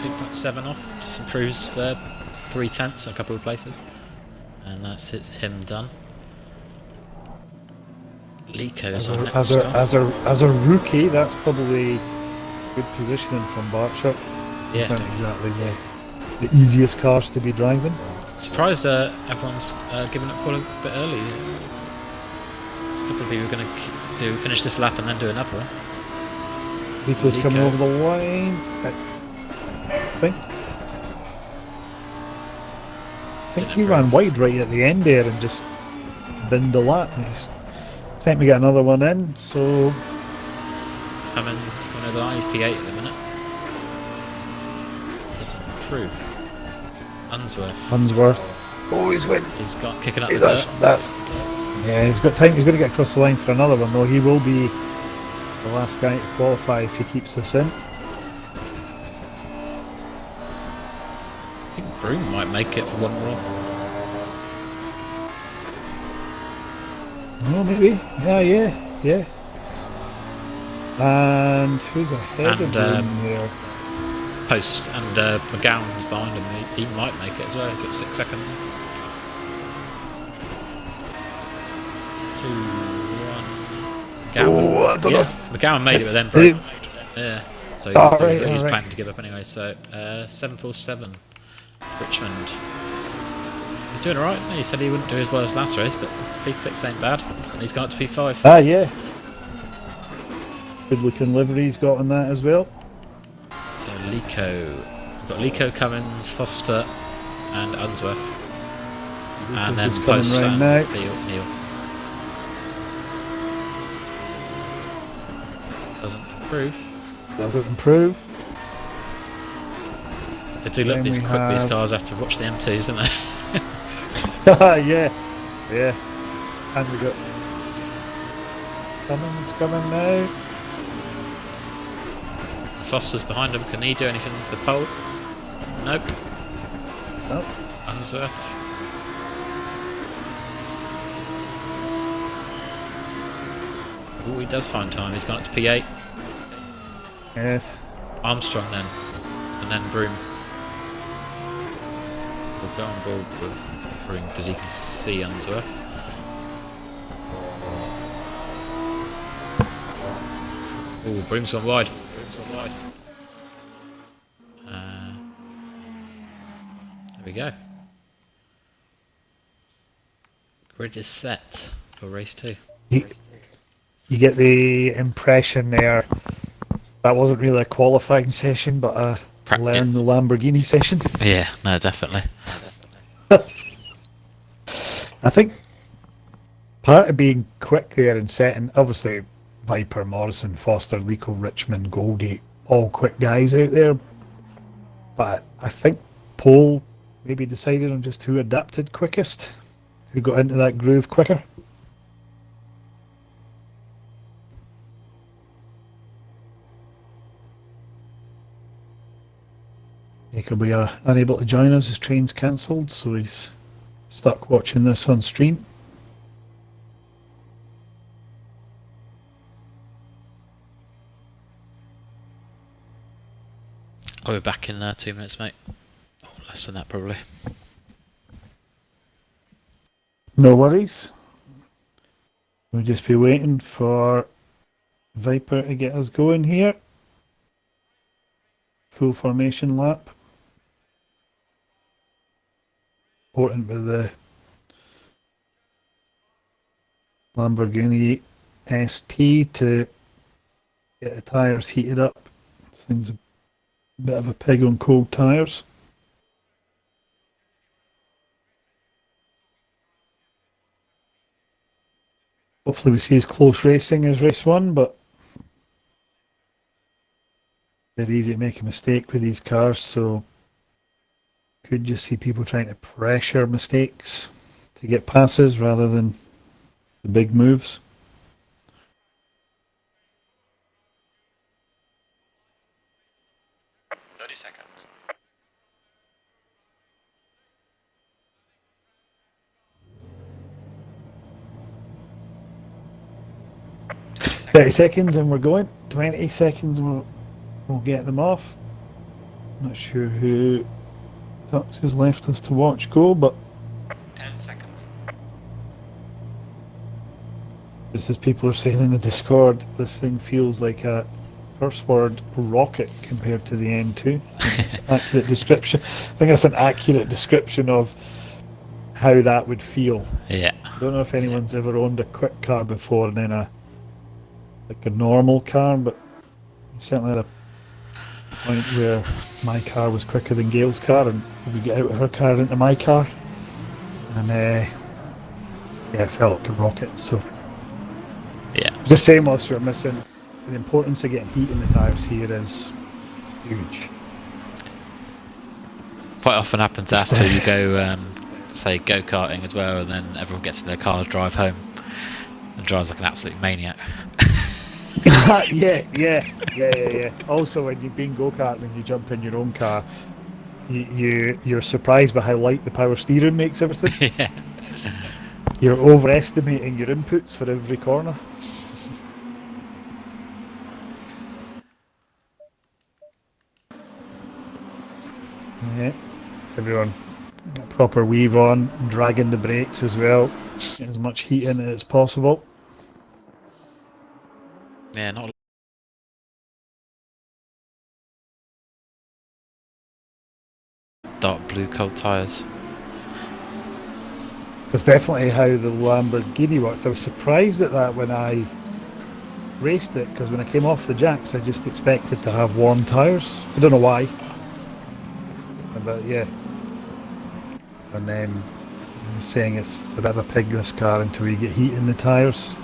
2.7 off, just improves there 3 tenths in a couple of places, and that's him done. Lico's on next as a rookie, that's probably good positioning from Barcher. Yeah, it's not exactly the easiest cars to be driving. Surprised everyone's given up quite a bit early. There's a couple of people going to finish this lap and then do another one. Lico's coming over the line. I think he ran wide right at the end there and just binned the lap. It's time to get another one in, so... Cummins coming over the line, he's P8 at the minute. Doesn't improve. Unsworth. Oh, he's win. He's got kicking up the dirt. Yeah, he's got time. He's going to get across the line for another one, though. He will be the last guy to qualify if he keeps this in. I think Broom might make it for one more. Oh, maybe. Yeah. And who's ahead of him there? Post and McGowan's behind him. He might make it as well. He's got 6 seconds. 2, 1. McGowan. McGowan made it, but then broke. Yeah. So he was planning to give up anyway. So 747. Richmond. He's doing alright. He said he wouldn't do as well as last race, but P6 ain't bad. And he's gone up to P5. Ah, yeah. Good looking livery he's got on that as well. So Lico. We've got Lico, Cummins, Foster, and Unsworth. And then Post and Neil. Doesn't improve. They do look these quick, these cars have to watch the M2s, don't they? yeah. And we got Cummins coming now. Foster's behind him. Can he do anything with the pole? Nope. Unswerve. Oh, he does find time. He's gone up to P8. Yes. Armstrong then. And then Broom. We'll go on board with Broom because he can see Unsworth. Oh, Broom's gone wide. There we go. Grid is set for race 2. You get the impression there that wasn't really a qualifying session, but a learn the Lamborghini session. Yeah, no, definitely. I think part of being quick there and setting, obviously Viper, Morrison, Foster, Lico, Richmond, Goldie, all quick guys out there. But I think Pole maybe decided on just who adapted quickest, who got into that groove quicker. He could be unable to join us, his train's cancelled, so he's stuck watching this on stream. I'll be back in 2 minutes, mate. Oh, less than that, probably. No worries. We'll just be waiting for Viper to get us going here. Full formation lap. Important with the Lamborghini ST to get the tyres heated up. This thing's a bit of a pig on cold tyres. Hopefully we see as close racing as race 1, but very easy to make a mistake with these cars, so could just see people trying to pressure mistakes to get passes rather than the big moves. Seconds. 30 seconds and we're going. 20 seconds and we'll get them off. Not sure who Tux has left us to watch go, but 10 seconds. just as people are saying in the Discord, this thing feels like a curse word rocket compared to the N2. That's an accurate description. I think that's an accurate description of how that would feel. Yeah. I don't know if anyone's ever owned a quick car before and then a normal car, but certainly at a point where my car was quicker than Gail's car, and we get out of her car into my car, and yeah, it felt like a rocket. So Yeah. the same whilst you're missing, the importance of getting heat in the tyres here is huge. Quite often happens after you go, say, go-karting as well, and then everyone gets in their cars, drive home, and drives like an absolute maniac. Yeah. Also, when you've been go-karting and you jump in your own car, you're surprised by how light the power steering makes everything. Yeah. You're overestimating your inputs for every corner. Yeah, everyone got proper weave on, dragging the brakes as well, get as much heat in it as possible. Yeah, not dark blue cold tyres. That's definitely how the Lamborghini works. I was surprised at that when I raced it, because when I came off the jacks I just expected to have warm tyres. I don't know why, but yeah. And then I was saying it's a bit of a pig, this car, until you get heat in the tyres.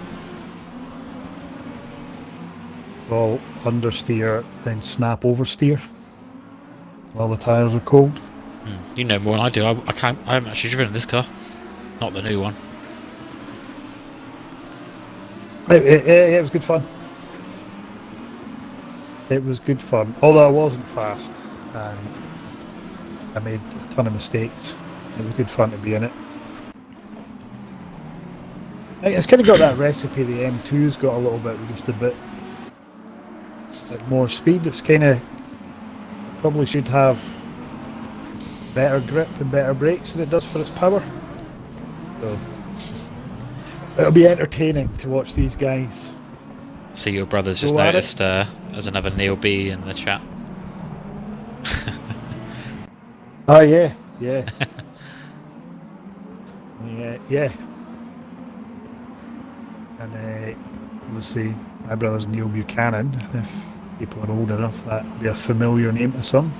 All understeer, then snap oversteer while the tyres are cold. You know more than I do. I haven't actually driven this car. Not the new one. It was good fun. It was good fun, although I wasn't fast. And I made a ton of mistakes. It was good fun to be in it. It's kind of got that recipe the M2's got a little bit, with just a bit more speed. It's kind of probably should have better grip and better brakes than it does for its power. So it'll be entertaining to watch these guys. See, your brother's just noticed there's another Neil B in the chat. Oh yeah. Yeah. And obviously my brother's Neil Buchanan. If people are old enough, that would be a familiar name to some.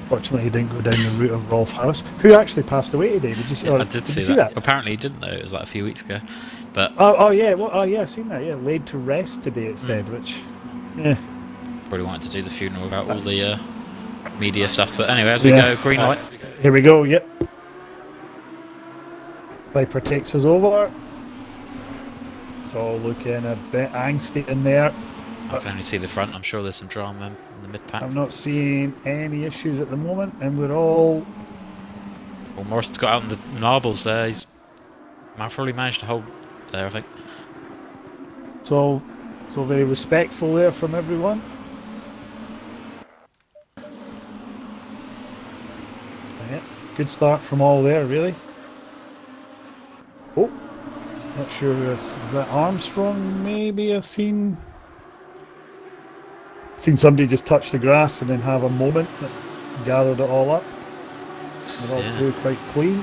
Fortunately, he didn't go down the route of Rolf Harris, who actually passed away today. Did you see? Yeah, I did see that? Apparently, he didn't though. It was like a few weeks ago. But yeah, I've seen that. Yeah, laid to rest today. It said, which, yeah, probably wanted to do the funeral without all the media stuff. But anyway, as we go, green light. Here we go. Yep. Viper takes us over. It's all looking a bit angsty in there. I can only see the front. I'm sure there's some drama in the mid-pack. I'm not seeing any issues at the moment, and we're all... Well, Morrison's got out in the marbles there. He's probably managed to hold there, I think. So very respectful there from everyone. Yeah, good start from all there, really. Oh, not sure who was that Armstrong? Maybe I've seen somebody just touch the grass and then have a moment that gathered it all up. They're all through quite clean.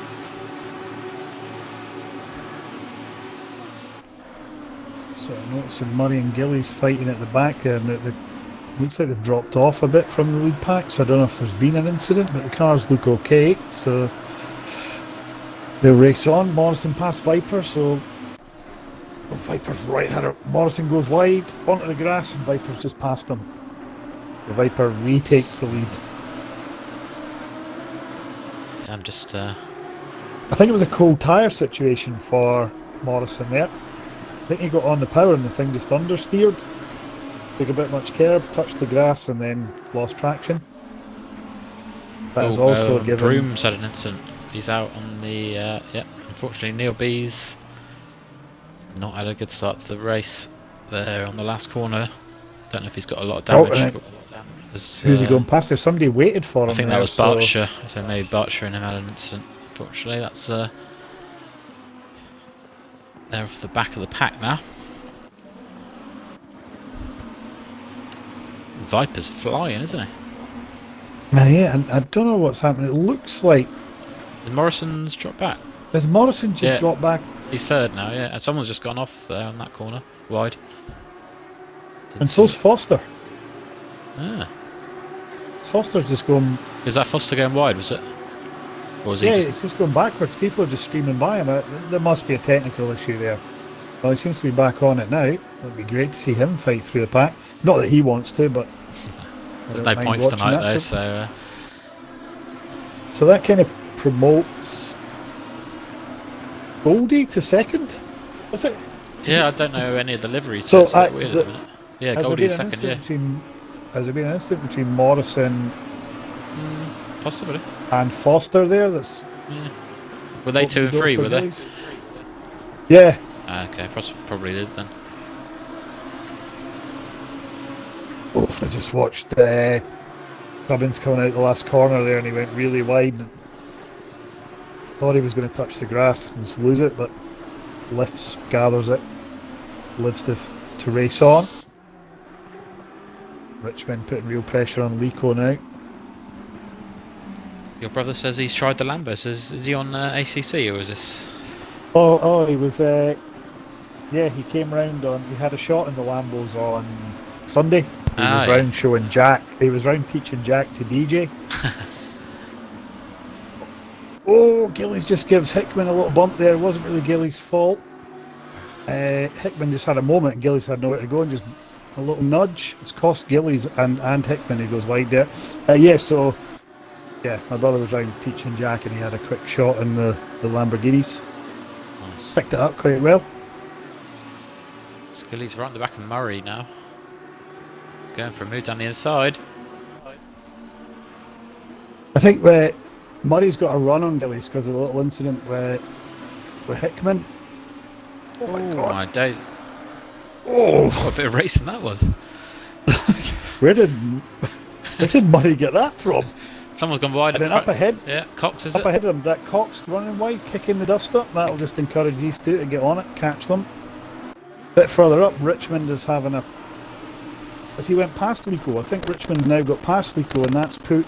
So I'm noticing Murray and Gillies fighting at the back there, and it looks like they've dropped off a bit from the lead pack, so I don't know if there's been an incident, but the cars look okay, so they'll race on. Morrison past Viper, so Viper's right header. Morrison goes wide onto the grass, and Viper's just past him. The Viper retakes the lead. I'm just... I think it was a cold tyre situation for Morrison there. I think he got on the power and the thing just understeered. Took a bit much curb, touched the grass, and then lost traction. That is also given... Broom's had an incident. He's out on the... unfortunately Neil B's not had a good start to the race there on the last corner. Don't know if he's got a lot of damage. Who's he going past? There's somebody waited for him. I think that was Berkshire. So maybe Berkshire and him had an incident. Unfortunately, that's they're off the back of the pack now. Viper's flying, isn't he? Yeah, and I don't know what's happening. It looks like Morrison's dropped back. Has Morrison just dropped back? He's third now, yeah. And someone's just gone off there on that corner, wide. And so's Foster. Ah. Foster's just going... Is that Foster going wide, was it? Or was he it's just going backwards. People are just streaming by him. There must be a technical issue there. Well, he seems to be back on it now. It'd be great to see him fight through the pack. Not that he wants to, but... There's no points tonight, though, so... So that kind of promotes... Goldie to second? Is it? Yeah, I don't know any of the liveries, so it's a bit weird at the minute. Yeah, Goldie's second, yeah. Has there been an incident between Morrison... Possibly. And Foster there? That's... Yeah. Were they 2 and 3, were they? Yeah. Okay, probably did then. Oof, I just watched Cubbins coming out the last corner there, and he went really wide. And thought he was going to touch the grass and just lose it, but lifts, gathers it, lives to race on. Richmond putting real pressure on Lico now. Your brother says he's tried the Lambos. Is he on ACC, or is this... Oh, he was... yeah, he came round on... He had a shot in the Lambos on Sunday. He was round showing Jack. He was round teaching Jack to DJ. Oh, Gillies just gives Hickman a little bump there. It wasn't really Gillies' fault. Hickman just had a moment and Gillies had nowhere to go, and just a little nudge. It's cost Gillies and Hickman who goes wide there. Yeah, my brother was round teaching Jack and he had a quick shot in the Lamborghinis. Nice. Picked it up quite well. Gillies right in the back of Murray now. He's going for a move down the inside. I think Murray's got a run on Gillies because of the little incident with Hickman. Oh my days. Oh, What a bit of racing that was. where did Murray get that from? Someone's gone wide And in then front. up ahead, Yeah, Cox is up it? ahead of him, is that Cox running wide, kicking the dust up? That'll just encourage these two to get on it, catch them. Bit further up, Richmond is having a... As he went past Lico, I think Richmond now got past Lico, and that's put...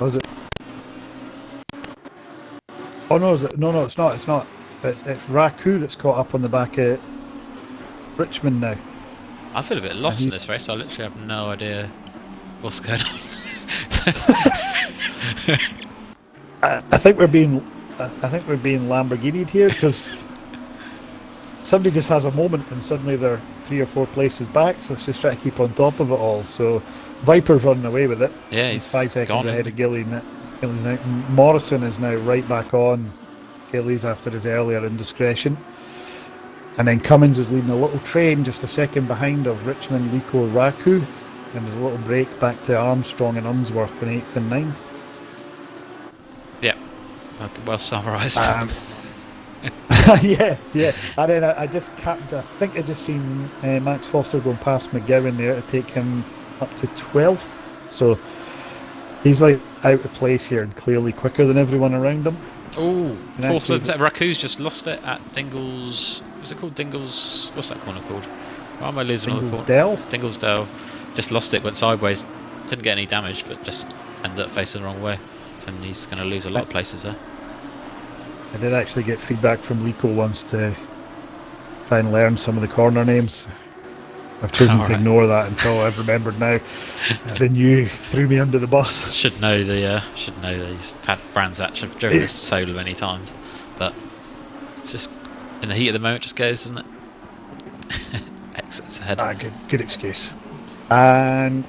Was it? Oh no, is it? No, it's not. It's not. It's Raku that's caught up on the back of Richmond now. I feel a bit lost in this race. I literally have no idea what's going on. I think we're being Lamborghini'd here because somebody just has a moment and suddenly they're 3 or 4 places back. So it's just trying to keep on top of it all. So Viper's running away with it. Yeah, he's 5 seconds gone, ahead of Gillies now. Morrison is now right back on Gillies after his earlier indiscretion. And then Cummins is leading a little train just a second behind of Richmond, Lico, Raku. And there's a little break back to Armstrong and Unsworth in 8th and 9th. Yeah, well summarised. Yeah. And then I just capped, I think I just seen Max Foster going past McGowan there to take him up to 12th. So he's like out of place here and clearly quicker than everyone around him. Oh, Raku's just lost it at Dingles. What's it called? Dingles. What's that corner called? Why am I losing all the corner? Dinglesdale. Just lost it, went sideways. Didn't get any damage, but just ended up facing the wrong way. So he's going to lose a lot of places there. I did actually get feedback from Lico once to try and learn some of the corner names. I've chosen to ignore that until I've remembered now. Then you threw me under the bus. Should know these. Had Brands actually have driven this solo many times, but it's just in the heat of the moment, just goes, isn't it? Exits ahead. Good excuse. And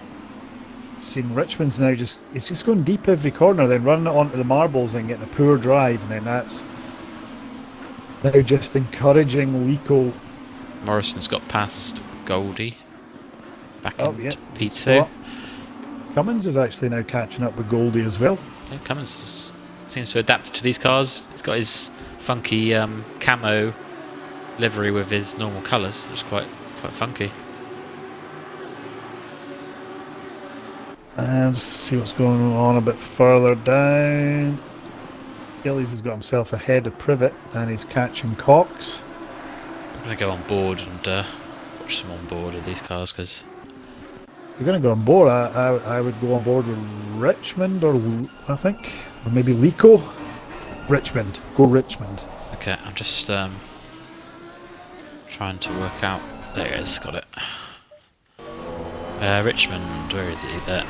seeing Richmond's now he's just going deep every corner, then running it onto the marbles and getting a poor drive, and then that's now just encouraging Lico. Morrison's got past Goldie back in P2. So Cummins is actually now catching up with Goldie as well. Yeah, Cummins seems to adapt to these cars. He's got his funky camo livery with his normal colours, which is quite funky. And let's see what's going on a bit further down. Gillies has got himself ahead of Privet and he's catching Cox. I'm going to go on board and watch some on board of these cars because... If you're going to go on board, I would go on board with Richmond or maybe Lico. Richmond. Go Richmond. Okay, I'm just trying to work out... There it is, got it. Richmond, where is he? There.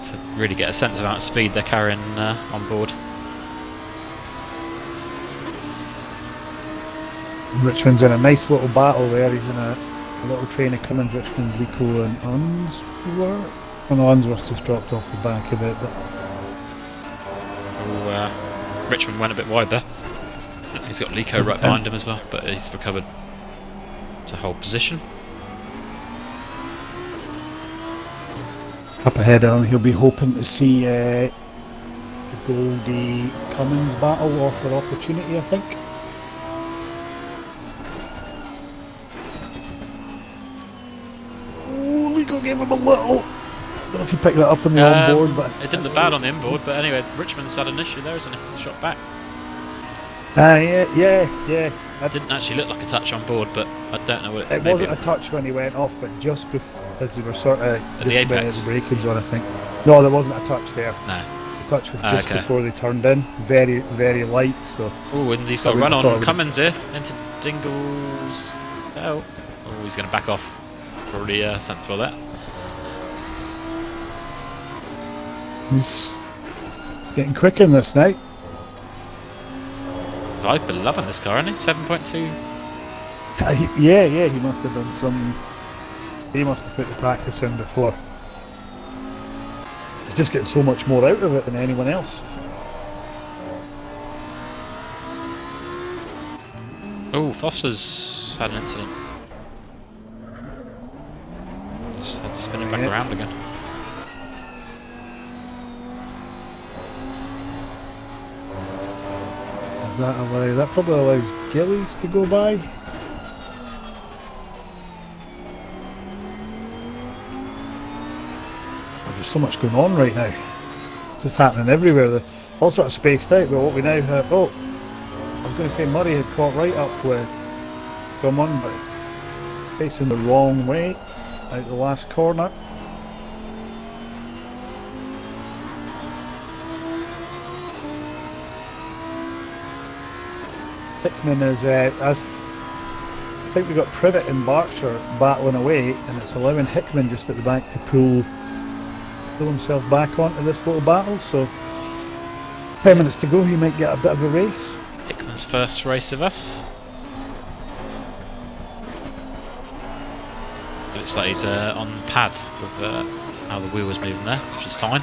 So really get a sense of how much speed they're carrying on board. Richmond's in a nice little battle there. He's in a little train of Cummins, Richmond, Lico and Unsworth. Oh no, Unsworth just dropped off the back of it. But Richmond went a bit wide there. He's got Lico right behind him as well, but he's recovered to hold position. Up ahead, he'll be hoping to see the Goldie Cummins battle offer opportunity, I think. Oh, Lico gave him a little. I don't know if he picked that up on the onboard, but it didn't look bad on the inboard. But anyway, Richmond's had an issue there, isn't he? Shot back. Yeah. That didn't actually look like a touch on board, but I don't know what it wasn't a touch when he went off, but just before, as they were sort of the apex. The breakage on, I think. No, there wasn't a touch there. No. The touch was just before they turned in. Very, very light. So. Oh, and he's got a run on Cummins here into Dingles. Oh, he's going to back off. Probably sensible that. He's getting quicker in this now. Viper loving this car, isn't he? 7.2. Yeah, he must have done some... He must have put the practice in before. He's just getting so much more out of it than anyone else. Oh, Foster's had an incident. Just had to spin it back around again. that allow? That probably allows Gillies to go by. Oh, there's so much going on right now. It's just happening everywhere. All sort of spaced out, but what we now have... Oh, I was going to say Murray had caught right up with someone, but facing the wrong way out the last corner. Hickman is, as I think we got Privet and Barcher battling away, and it's allowing Hickman just at the back to pull himself back onto this little battle. So 10 minutes to go, he might get a bit of a race. Hickman's first race of us. Looks like he's on pad with how the wheel was moving there, which is fine.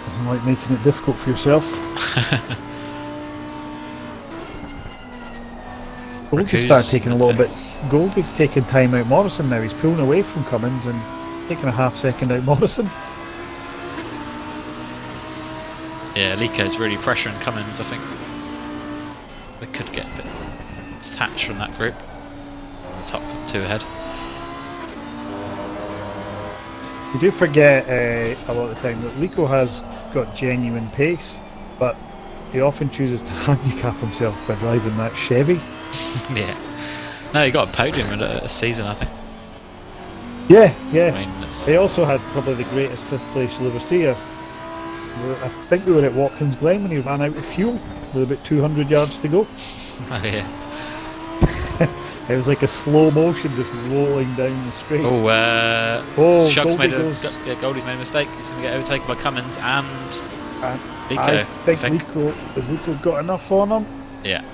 Doesn't like making it difficult for yourself. Goldie's started taking a little bit. Goldie's taking time out Morrison now. He's pulling away from Cummins and taking a half second out Morrison. Yeah, Lico's really pressuring Cummins, I think. They could get a bit detached from that group. The top two ahead. You do forget a lot of the time that Lico has got genuine pace, but he often chooses to handicap himself by driving that Chevy. Yeah. No, he got a podium in a season, I think. Yeah, yeah. I mean, he also had probably the greatest fifth place you'll ever see. I think we were at Watkins Glen when he ran out of fuel with about 200 yards to go. Oh, yeah. It was like a slow motion just rolling down the straight. Shug's Goldie's made a mistake. He's going to get overtaken by Cummins and Lico. I think Lico, has Lico got enough on him? Yeah.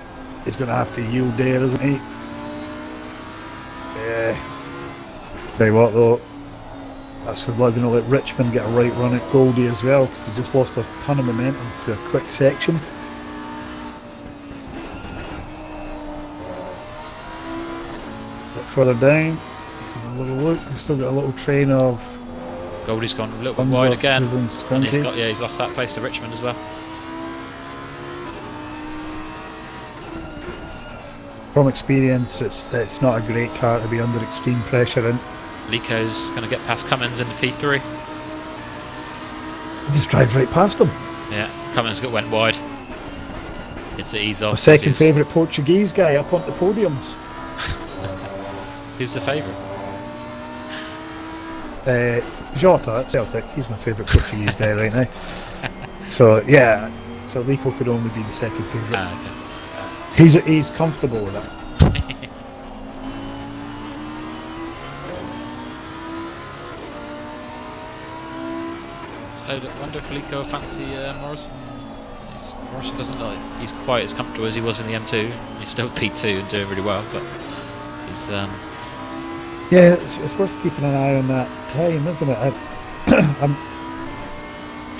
He's going to have to yield there, isn't he? Yeah. Tell you what though, that's going to let Richmond get a right run at Goldie as well, because he just lost a ton of momentum through a quick section. Further down, let's have a little look. We've still got a little train of. Goldie's gone a little bit wide again, and he's lost that place to Richmond as well. From experience, it's not a great car to be under extreme pressure in. Lico's going to get past Cummins into P3. He just drives right past him. Yeah, Cummins went wide. It's to ease off. My second favourite Portuguese guy up on the podiums. Who's the favourite? Jota at Celtic. He's my favourite Portuguese guy right now. So yeah, so Lico could only be the second favourite. Okay. He's comfortable with that. So I wonder if Lico will fancy Morrison. Morrison doesn't look like he's quite as comfortable as he was in the M2. He's still P2 and doing really well, but he's yeah, it's worth keeping an eye on that time, isn't it?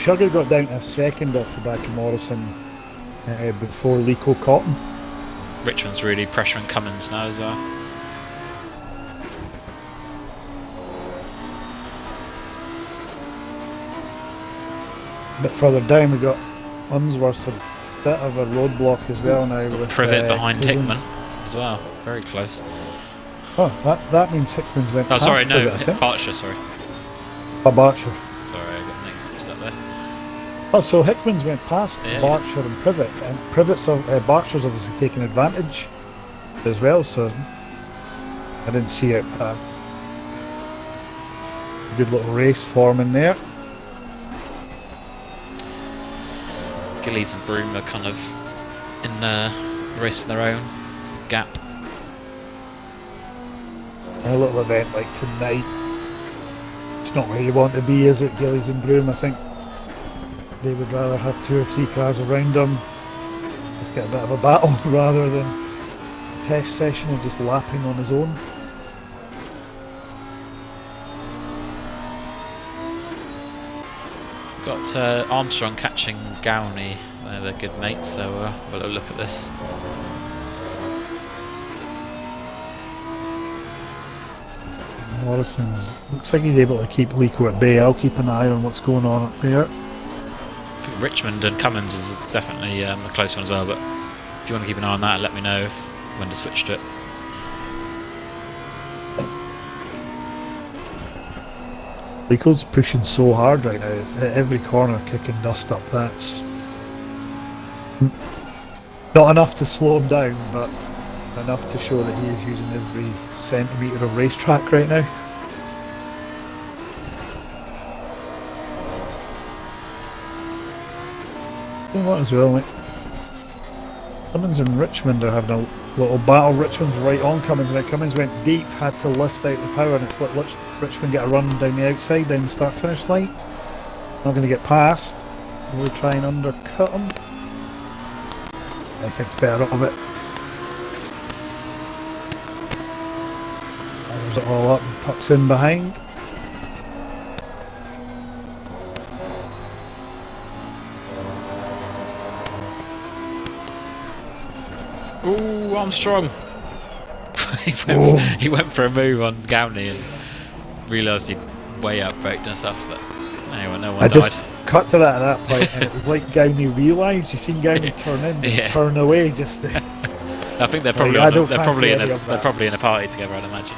Sugar got down to a second off the back of Morrison before Lico caught him. Richmond's really pressuring Cummins now as well. A bit further down we got Unsworth's a bit of a roadblock as well now. With Privet behind Hickman as well, very close. Oh, that means Hickman's went past sorry, no, Privet, I think. Barcher, sorry. Oh, Barcher. Sorry, I got names mixed up there. Oh, so Hickman's went past Barcher and Privet, and Barcher's obviously taking advantage as well, so I didn't see it. A good little race forming there. Gillies and Broom are kind of in racing their own gap. A little event like tonight, it's not where you want to be, is it? Gillies and Broom, I think they would rather have 2 or 3 cars around them. Let's get a bit of a battle rather than a test session of just lapping on his own. Got Armstrong catching Gowney. They're good mates, so we'll have a look at this. Morrison's looks like he's able to keep Lico at bay. I'll keep an eye on what's going on up there. I think Richmond and Cummins is definitely a close one as well, but if you want to keep an eye on that, let me know when to switch to it. Lico's pushing so hard right now. It's at every corner kicking dust up. That's not enough to slow him down, but enough to show that he is using every centimetre of racetrack right now. You know what as well, mate? Cummins and Richmond are having a little battle. Richmond's right on Cummins now. Cummins went deep, had to lift out the power, and it's let Richmond get a run down the outside, down the start-finish line. Not going to get past. We'll try and undercut him. I think's better of it. There's it all up and tucks in behind. Ooh, Armstrong! he went for a move on Gowney and realised he'd way outbraked and stuff, but anyway, no one died. I just cut to that at that point, and it was like Gowney realised. You seen Gowney turn in, and turn away just to... I think they're probably they're probably in a party together, I'd imagine.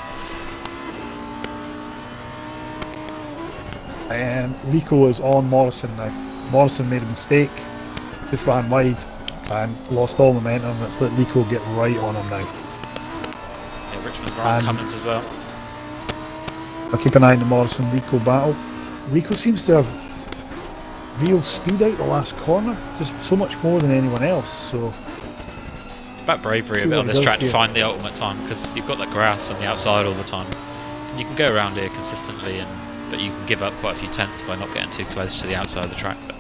Lico is on Morrison now. Morrison made a mistake, just ran wide and lost all momentum. Let's let Lico get right on him now. Yeah, Richmond's right on Cummins as well. I'll keep an eye on the Morrison-Lico battle. Lico seems to have real speed out the last corner, just so much more than anyone else. So it's about bravery a bit on this track to find the ultimate time, because you've got that grass on the outside all the time. And you can go around here consistently, but you can give up quite a few tenths by not getting too close to the outside of the track. But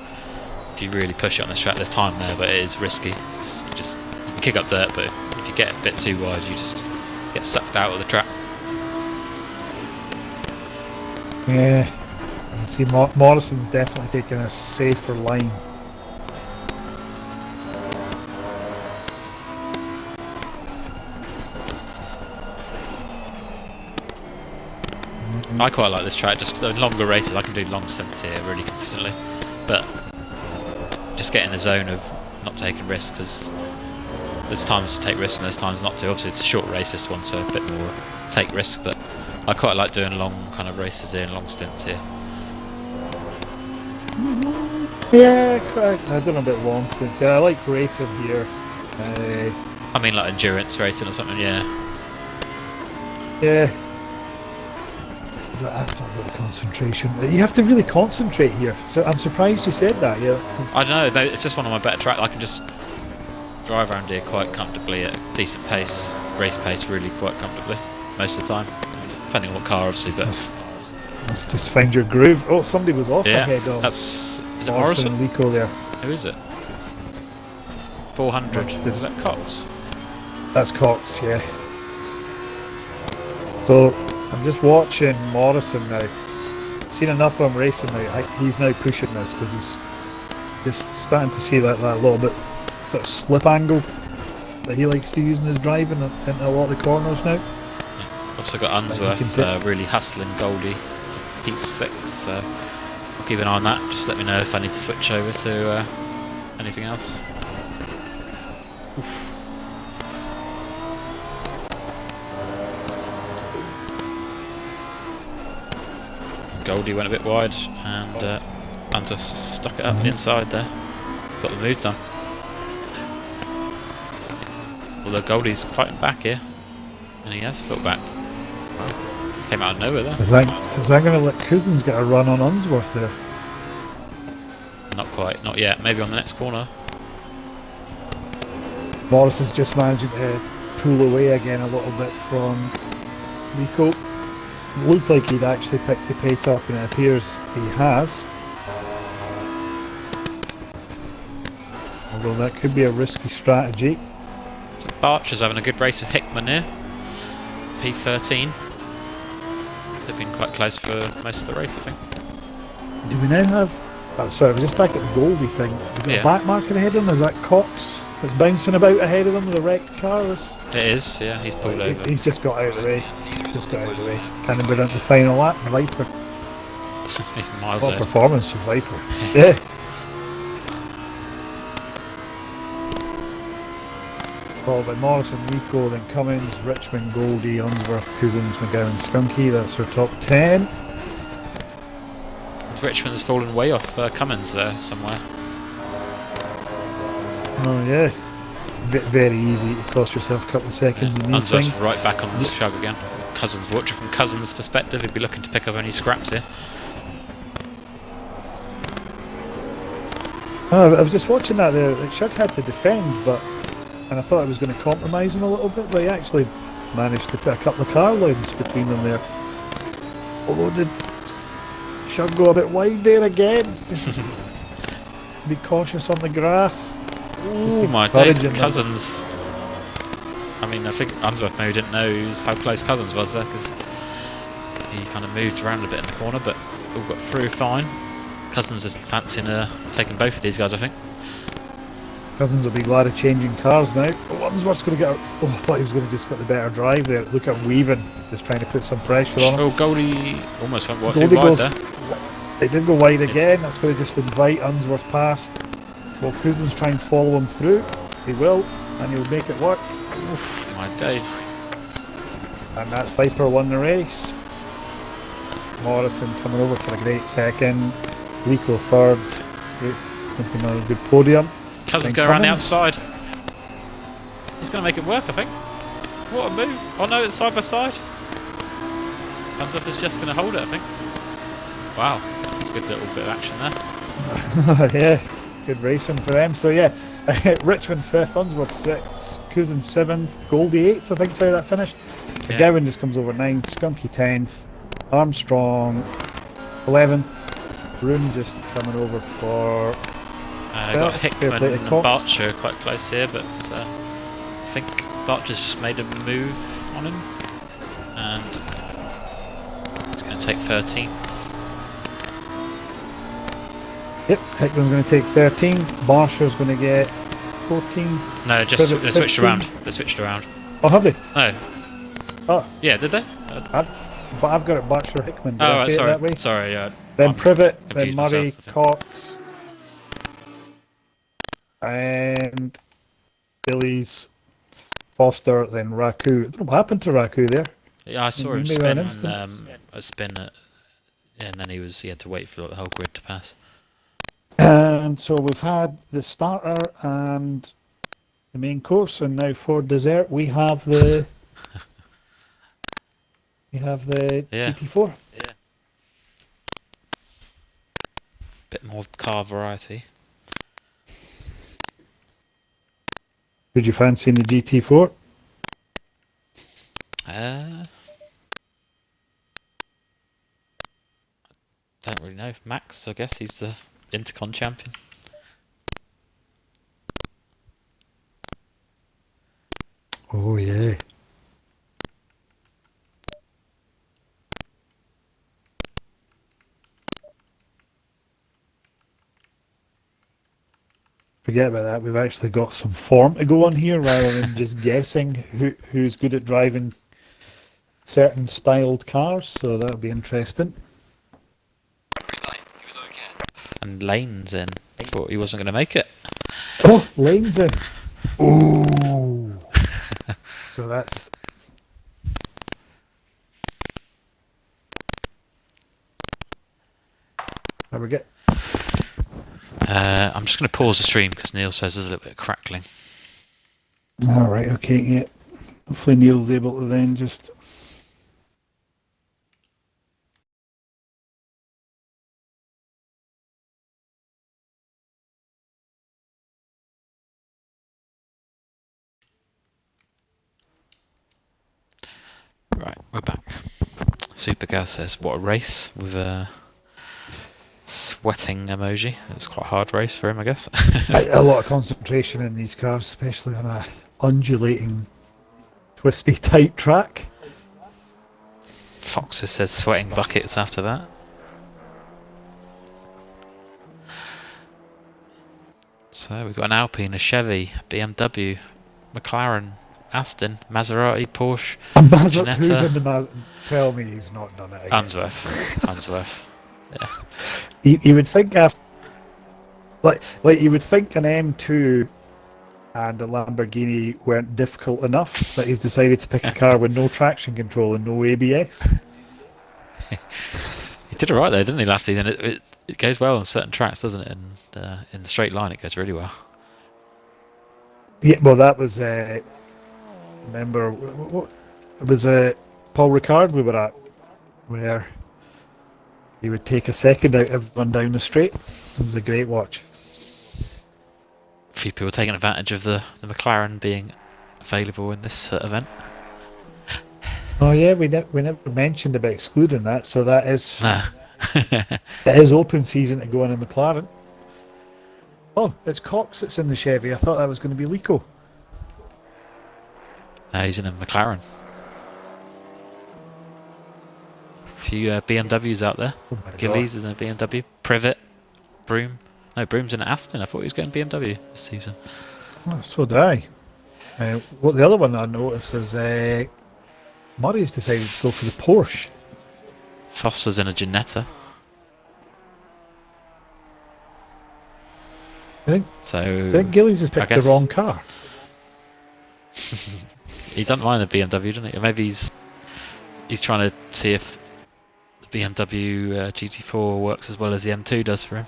if you really push it on this track, there's time there, but it is risky. You can kick up dirt, but if you get a bit too wide, you just get sucked out of the track. Yeah, you can see Morrison's definitely taking a safer line. I quite like this track, just in longer races I can do long stints here really consistently, but just get in the zone of not taking risks, because there's times to take risks and there's times not to. Obviously it's a short race this one, so a bit more take risk, but I quite like doing long kind of races here and long stints here. Yeah, I don't know about long stints. Yeah, I like racing here. I mean like endurance racing or something, yeah. Yeah. I've not really concentration. You have to really concentrate here. So I'm surprised you said that. Yeah. I don't know. It's just one of my better tracks. I can just drive around here quite comfortably at a decent pace, race pace, really quite comfortably most of the time. Depending on what car, obviously. But let's just find your groove. Oh, somebody was off ahead of. Is it Morrison? And Lico there. Who is it? 400. Is that Cox? That's Cox. Yeah. So I'm just watching Morrison now. I've seen enough of him racing now. He's now pushing this because he's just starting to see that little bit sort of slip angle that he likes to use in his driving into a lot of the corners now. Also got Unsworth really hustling Goldie for P6, so I'll keep an eye on that. Just let me know if I need to switch over to anything else. Oof. Goldie went a bit wide and Unsworth stuck it up inside there. Got the move done. Although Goldie's fighting back here, and he has fought back. Came out of nowhere there. Is that going to let Cousins get a run on Unsworth there? Not quite, not yet. Maybe on the next corner. Morrison's just managing to pull away again a little bit from Lico. It looked like he'd actually picked the pace up, and it appears he has. Although that could be a risky strategy. So Barcher's having a good race with Hickman here. P13. They've been quite close for most of the race, I think. Do we now have... Oh, sorry, I was just back at the Goldie thing. We've got a back marker ahead of him. Is that Cox that's bouncing about ahead of them with a wrecked car? It is, yeah. He's pulled over. He's just got out of the way. Can't be down to the final lap. Viper. He's miles What ahead. performance for Viper. Yeah. Followed by Morrison, Rico, then Cummins, Richmond, Goldie, Unsworth, Cousins, McGowan, Skunky. That's our top 10. Richmond's fallen way off Cummins there somewhere. Oh yeah. Very easy to cost yourself a couple of seconds in these Unsworth things. right back on the shug again. Cousins, watching from Cousins' perspective, he'd be looking to pick up any scraps here. Oh, I was just watching that there. Like, Shug had to defend, and I thought I was going to compromise him a little bit, but he actually managed to put a couple of car lines between them there. Although did Shug go a bit wide there again? Just be cautious on the grass. Oh my days, Cousins. I mean, I think Unsworth maybe didn't know how close Cousins was there, because he kind of moved around a bit in the corner, but all got through fine. Cousins is fancying taking both of these guys, I think. Cousins will be glad of changing cars now. Oh, Unsworth's going to get. Oh, I thought he was going to just got the better drive there. Look at Weaving, just trying to put some pressure on him. Oh, Goldie almost went Goldie wide goes, there. They did go wide again. That's going to just invite Unsworth past. Well, Cousins try and follow him through. He will, and he'll make it work. Oof, my days. And that's Viper won the race. Morrison coming over for a great second. Rico third. Great, looking at a good podium. Cousins go around the outside. He's going to make it work, I think. What a move. Oh no, it's side by side. Unsworth is just going to hold it, I think. Wow, that's a good little bit of action there. Yeah, good racing for them. So yeah, Richmond 5th, Unsworth 6th, Cousins 7th, Goldie 8th, I think that's how that finished. Yeah. McGowan just comes over 9th, Skunky 10th, Armstrong 11th, Room just coming over for... got Hickman and Barcher quite close here, but I think Barcher's just made a move on him, and it's going to take 13th. Yep, Hickman's going to take 13th, Barcher's going to get 14th. No, just Privet they switched 15th. around. They switched around. Oh, have they? No. Oh, Yeah, did they? but I've got it Barcher Hickman. Did Oh, I right, say it sorry. that way? Sorry, Then I'm Privet, then confused Murray, myself, I think. Cox, and Billy's, Foster, then Raku. I don't know what happened to Raku there. Yeah, I saw him Maybe spin an and, instant. a spin at, and then he had to wait for the whole grid to pass. And so we've had the starter and the main course, and now for dessert we have the Yeah. GT4. Yeah. Bit more car variety. Did you fancy the GT4? Don't really know. Max, I guess he's the Intercon champion. Oh yeah. Forget about that. We've actually got some form to go on here rather than just guessing who's good at driving certain styled cars. So that'll be interesting. And Lane's in. Thought he wasn't going to make it. Oh, Lane's in. Ooh. So that's... There we go. I'm just going to pause the stream because Neil says there's a little bit of crackling. Alright, okay, yeah. Hopefully Neil's able to then just... Right, we're back. Supergas says, what a race, with a sweating emoji. It was quite a hard race for him, I guess. A lot of concentration in these cars, especially on a undulating, twisty tight track. Foxes says sweating buckets after that. So we've got an Alpine, a Chevy, BMW, McLaren, Aston, Maserati, Porsche, Who's in Ginetta. the Tell me he's not done it again. Unsworth. Yeah. You would think after, like you would think an M2 and the Lamborghini weren't difficult enough that he's decided to pick a car with no traction control and no ABS. He did alright though, didn't he, last season? It goes well on certain tracks, doesn't it? And in the straight line, it goes really well. Yeah, well, that was. Remember, what it was Paul Ricard we were at, where he would take a second out everyone down the straight. It was a great watch. A few people taking advantage of the McLaren being available in this event. Oh yeah, we never mentioned about excluding that, so that is Nah. that is open season to go in a McLaren. Oh, it's Cox that's in the Chevy. I thought that was going to be Lico. No, he's in a McLaren. A few BMWs out there. Oh my Gillies is in a BMW. Privet. Broom. No, Broom's in an Aston. I thought he was going BMW this season. God. Oh, so did I. What the other one I noticed is Murray's decided to go for the Porsche. Foster's in a Ginetta. I think Gillies has picked the wrong car. He doesn't mind the BMW, doesn't he? Or maybe he's trying to see if the BMW GT4 works as well as the M2 does for him.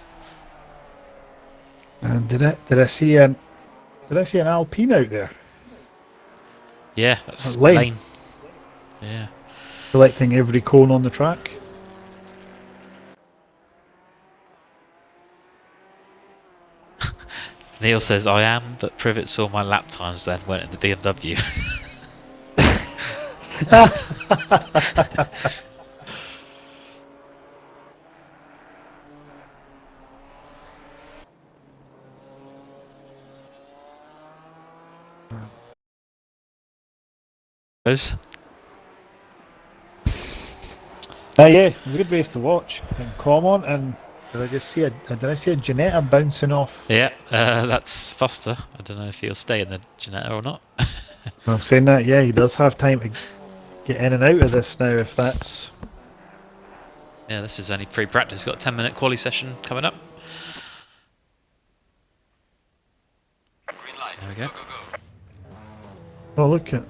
And did I see an Alpine out there? Yeah, that's Lane. Yeah. Selecting every cone on the track. Neil says, I am, but Privet saw my lap times then went in the BMW. Those? Yeah, it was a good race to watch. And Common, and did I see a Ginetta bouncing off? Yeah, that's Foster. I don't know if he'll stay in the Ginetta or not. Well, saying that, yeah, he does have time to get in and out of this now if that's... Yeah, this is only pre-practice. Got a 10-minute quali session coming up. Green light. There we go. Go, go, go. Oh, look at...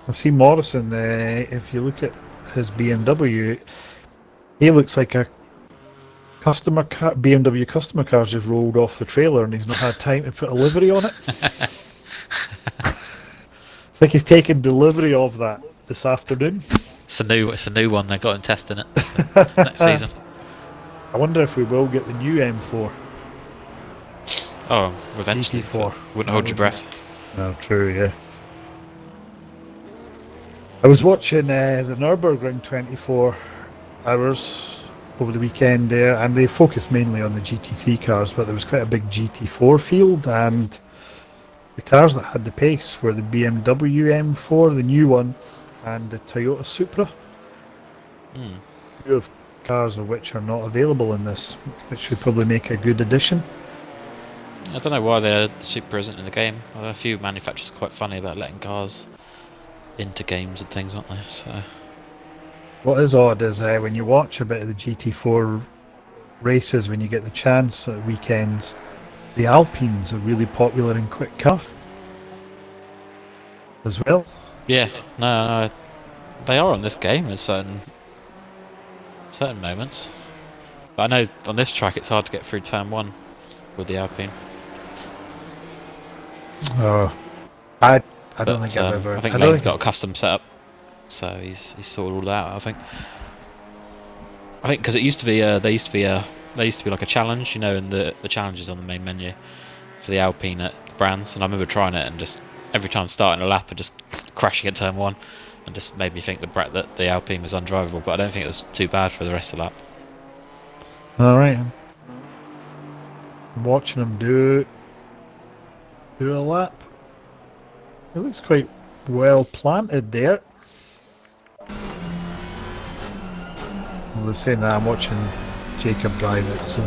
I see Morrison, if you look at his BMW, he looks like a customer car. BMW customer car's just rolled off the trailer and he's not had time to put a livery on it. I think he's taking delivery of that this afternoon. It's a new one. They got him testing it next season. I wonder if we will get the new M4. Oh, eventually. GT4. Wouldn't hold your breath. No, true, yeah. I was watching the Nürburgring 24 hours over the weekend there, and they focused mainly on the GT3 cars, but there was quite a big GT4 field, and the cars that had the pace were the BMW M4, the new one, and the Toyota Supra. Two of cars of which are not available in this, which should probably make a good addition. I don't know why the Supra isn't in the game. A few manufacturers are quite funny about letting cars into games and things, aren't they? So What is odd is when you watch a bit of the GT4 races, when you get the chance at weekends, the Alpines are really popular in quick car as well. yeah, no, they are on this game at certain moments. But I know on this track it's hard to get through turn 1 with the Alpine. I don't think I've ever. I think Lane's got a custom setup, so he's sorted all that out. I think because it used to be there used to be like a challenge, you know, and the challenges on the main menu for the Alpine at Brands, and I remember trying it and just every time starting a lap and just crashing at turn 1, and just made me think that the Alpine was undrivable. But I don't think it was too bad for the rest of the lap. All right, I'm watching him do a lap. It looks quite well planted there. Well, they're saying that I'm watching Jacob drive it, so...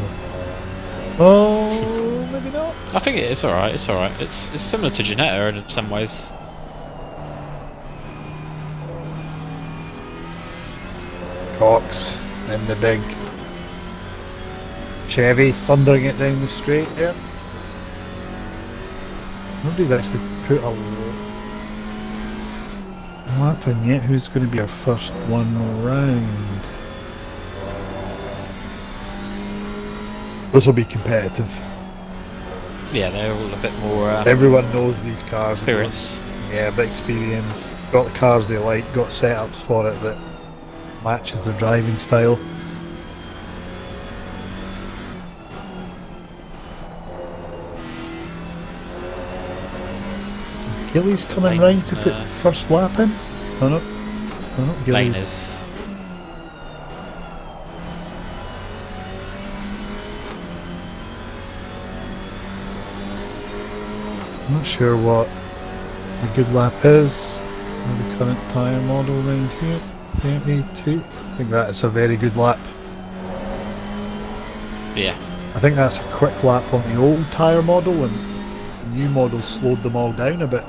Oh, maybe not. I think it's alright, it's alright. It's similar to Ginetta in some ways. Cox, then the big Chevy thundering it down the straight there. Nobody's actually put a lap in yet. Who's going to be our first one round? This will be competitive. Yeah, they're all a bit more Everyone knows these cars. experienced. Yeah, bit experience. Got the cars they like. Got setups for it that matches their driving style. Is Gillies coming round to put first lap in? Oh no. Oh no, Lane Gillies. is. I'm not sure what a good lap is. The current tyre model round here, 32. I think that is a very good lap. Yeah. I think that's a quick lap on the old tyre model, and the new model slowed them all down a bit.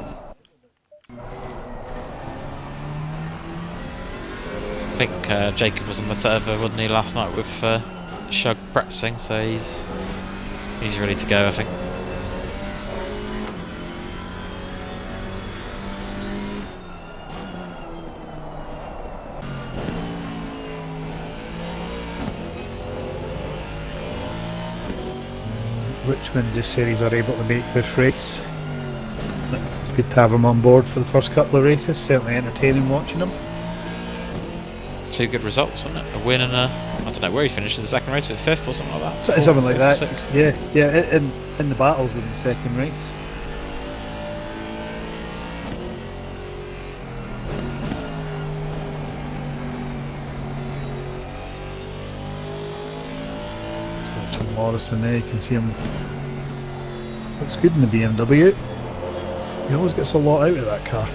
I think Jacob was on the server, wasn't he, last night with Shug practicing, so he's ready to go, I think. Richmond just said he's able to make this race. It's good to have him on board for the first couple of races. Certainly entertaining watching him. Two good results, wasn't it? A win and I don't know where he finished in the second race, with fifth or something like that. So, something like that. Sixth. Yeah, in the battles in the second race. Watching Morrison there, you can see him. Looks good in the BMW. He always gets a lot out of that car.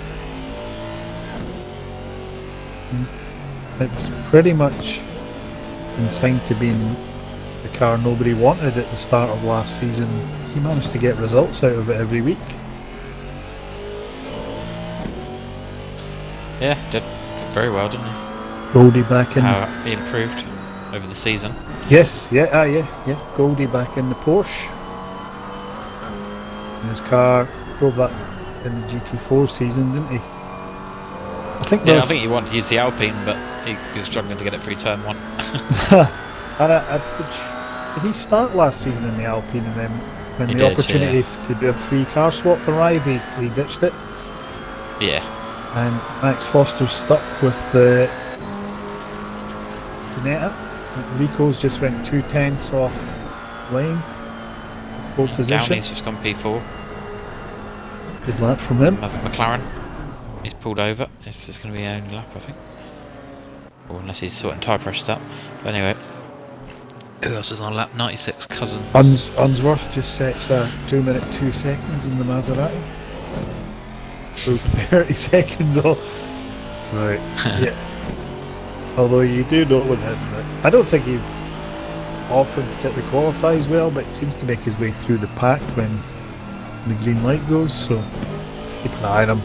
It was pretty much consigned to being the car nobody wanted at the start of last season. He managed to get results out of it every week. Yeah, did very well, didn't he? Goldie back in. How he improved over the season. Yes, yeah. Goldie back in the Porsche. And his car drove that in the GT4 season, didn't he? I think. Yeah, I think he wanted to use the Alpine, but he was struggling to get it through turn one. And did he start last season in the Alpine, and then when He the did, opportunity yeah. to do a free car swap arrived, he ditched it. Yeah. And Max Foster's stuck with the Ginetta. Rico's just went 2/10 off lane. Pole position. Downey's just gone P4. Good lap from him. McLaren. He's pulled over. It's just going to be the only lap, I think. Or unless he's sorting tyre pressures out. But anyway. Who else is on lap 96? Cousins. Unsworth just sets a 2 minute 2 seconds in the Maserati. So 30 seconds off. Right. Yeah. Although you do know with him that I don't think he often particularly qualifies well, but he seems to make his way through the pack when the green light goes, so keep an eye on him.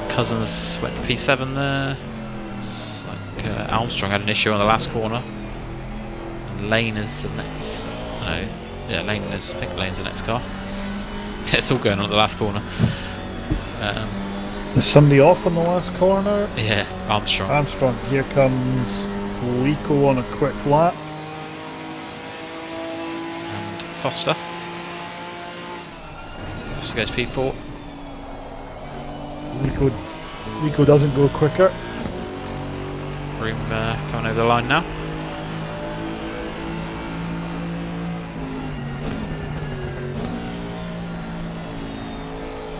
Cousins went to P7 there. It's like Armstrong had an issue on the last corner. And Lane is the next. No, yeah, Lane is. I think Lane's the next car. It's all going on at the last corner. There's somebody off on the last corner. Yeah, Armstrong. Here comes Lico on a quick lap. And Foster. Foster goes P4. Lico doesn't go quicker. Room coming over the line now.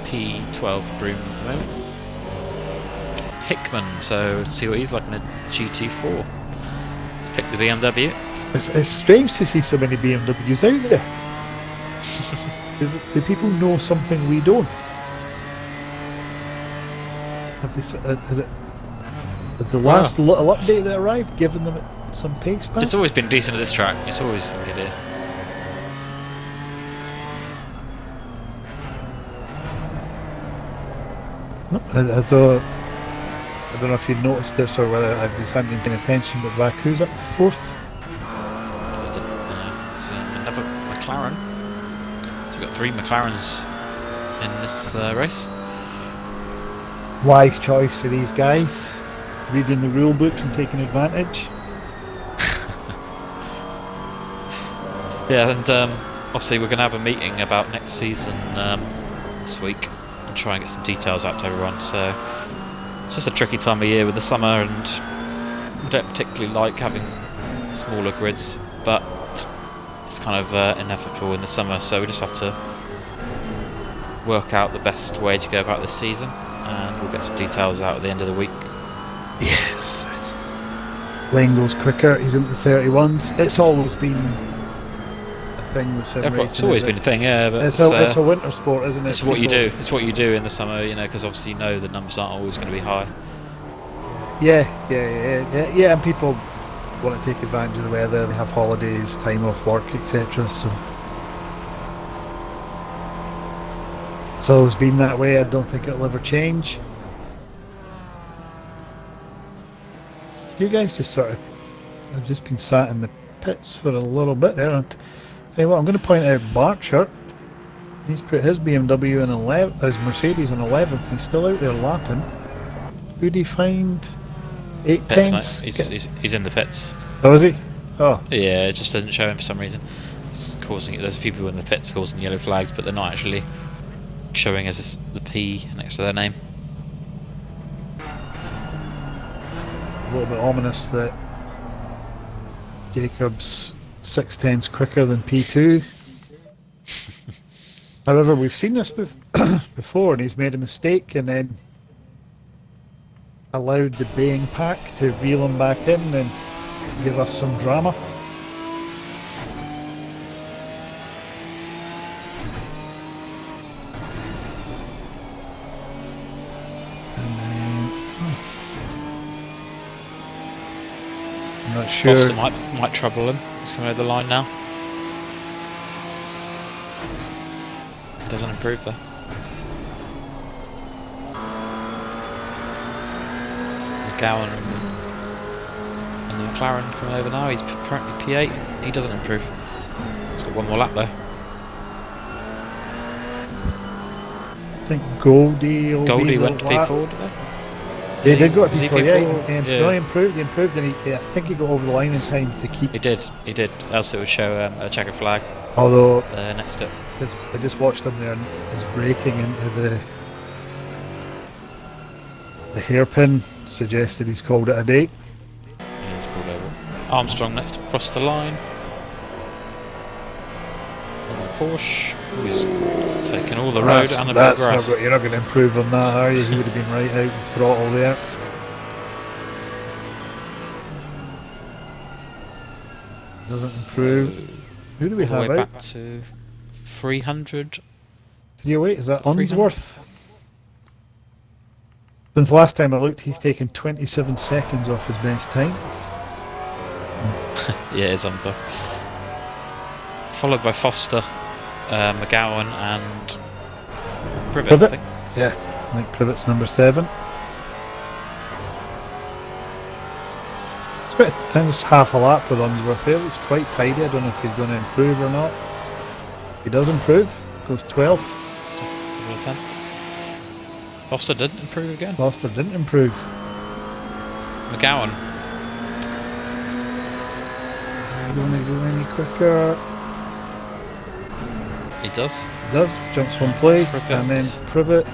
P12 Broom at the moment. Hickman, so see what he's like in a GT4. Let's pick the BMW. It's strange to see so many BMWs out there. do people know something we don't? Has the last little update that arrived given them some pace back? It's always been decent at this track. It's always good here. No, I don't know if you noticed this or whether I just hadn't been paying attention, but Baku's up to 4th. I didn't know. It's another McLaren. So we've got 3 McLarens in this race. Wise choice for these guys. Reading the rule book and taking advantage. Yeah, and obviously we're going to have a meeting about next season this week and try and get some details out to everyone. So it's just a tricky time of year with the summer, and we don't particularly like having smaller grids, but it's kind of inevitable in the summer, so we just have to work out the best way to go about this season, and we'll get some details out at the end of the week. Yes, lane goes quicker. He's into 31s. It's always been a thing with sim racing. It's always been a thing, yeah. But it's a winter sport, isn't it? It's what you do. It's what you do in the summer, you know, because obviously you know the numbers aren't always going to be high. Yeah, and people want to take advantage of the weather. They have holidays, time off work, etc. So it's always been that way. I don't think it'll ever change. You guys just sort of have just been sat in the pits for a little bit there. And tell you what, I'm going to point out Barcher. He's put his BMW in 11th, his Mercedes in 11th. He's still out there lapping. Who'd he find? 8/10. He's in the pits. Oh, is he? Oh. Yeah, it just doesn't show him for some reason. It's causing it. There's a few people in the pits causing yellow flags, but they're not actually showing as the P next to their name. A little bit ominous that Jacob's 6/10's quicker than P2. However, we've seen this before, and he's made a mistake and then allowed the baying pack to reel him back in and give us some drama. I'm not sure. Foster might trouble him. He's coming over the line now. Doesn't improve though. McGowan and the McLaren coming over now. He's currently P8. He doesn't improve. He's got one more lap though. I think Goldie went to P4, did they? They did go to P4, yeah. Yeah. No, he improved, and I think he got over the line in time to keep. He did. Else it would show a checkered flag. Although next to it. I just watched him there, and he's breaking into the hairpin. Suggested he's called it a day. Yeah, he's pulled over. Armstrong next to cross the line. Porsche, who's taken all the road and a bit of grass. You're not going to improve on that, are you? He would have been right out in throttle there. Doesn't improve. Who do we have out? Back to 300. 308, is that Unsworth? Since last time I looked, he's taken 27 seconds off his best time. Yeah, it's Unsworth. Followed by Foster, McGowan and Privet. I think. Yeah, I think Privet's number 7. It's about times half a lap with Unsworth there. Looks quite tidy. I don't know if he's going to improve or not. He does improve. Goes 12th. Couple of tenths. Foster didn't improve again. Foster didn't improve. McGowan. Is he going to go any quicker? He does. He does. Jumps one place, Privet. and then Privet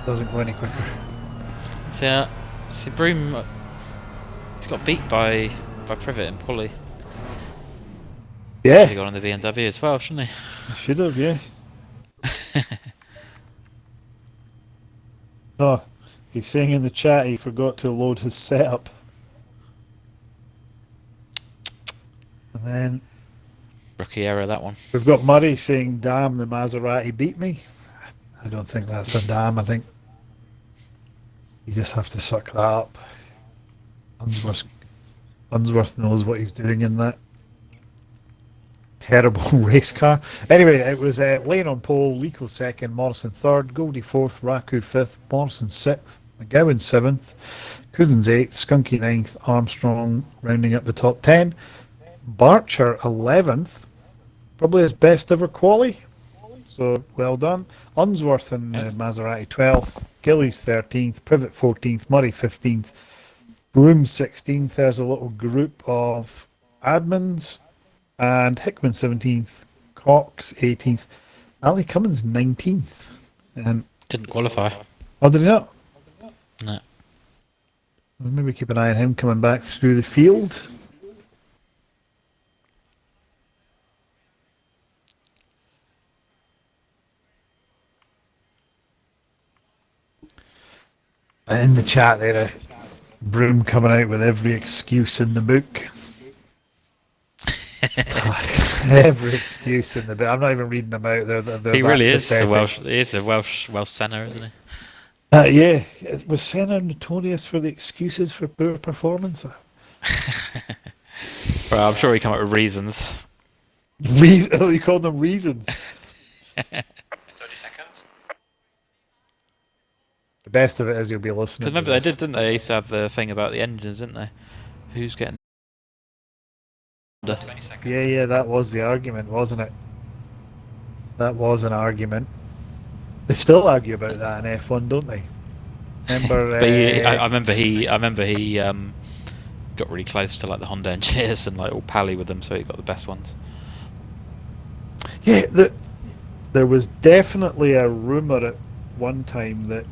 doesn't go any quicker. So, Broom, he's got beat by Privet and Pulley. Yeah. He got on the BMW as well, shouldn't he? He should have, yeah. Oh, he's saying in the chat he forgot to load his setup. And then Rookie error, that one. we've got Murray saying, damn, the Maserati beat me. I don't think that's a damn. I think you just have to suck that up. Unsworth knows what he's doing in that terrible race car. Anyway, it was Lane on pole, Lico second, Morrison third, Goldie fourth, Raku fifth, Morrison sixth, McGowan seventh, Cousins eighth, Skunky ninth, Armstrong rounding up the top 10, Barcher 11th, probably his best ever quali So well done. Unsworth and Maserati 12th, Gillies 13th, Privet 14th, Murray 15th, Broome 16th. There's a little group of admins, and Hickman 17th, Cox 18th, Ali Cummins 19th. And Didn't qualify. oh, did he not? No. Maybe keep an eye on him coming back through the field. And in the chat there, Broome coming out with every excuse in the book. Every excuse in the book. I'm not even reading them out. They're He really is pathetic. the Welsh. He is a Welsh Senna, isn't he? Yeah. Was Senna notorious for the excuses for poor performance? Well, I'm sure he come up with reasons. You call them reasons. 30 seconds. The best of it is you'll be listening. Because remember they did, didn't they? They used to have the thing about the engines, didn't they? Who's getting 20 seconds. Yeah, that was the argument, wasn't it? That was an argument. They still argue about that in F1, don't they? Remember? But I remember he got really close to like the Honda engineers and like all pally with them, so he got the best ones. Yeah, there was definitely a rumour at one time that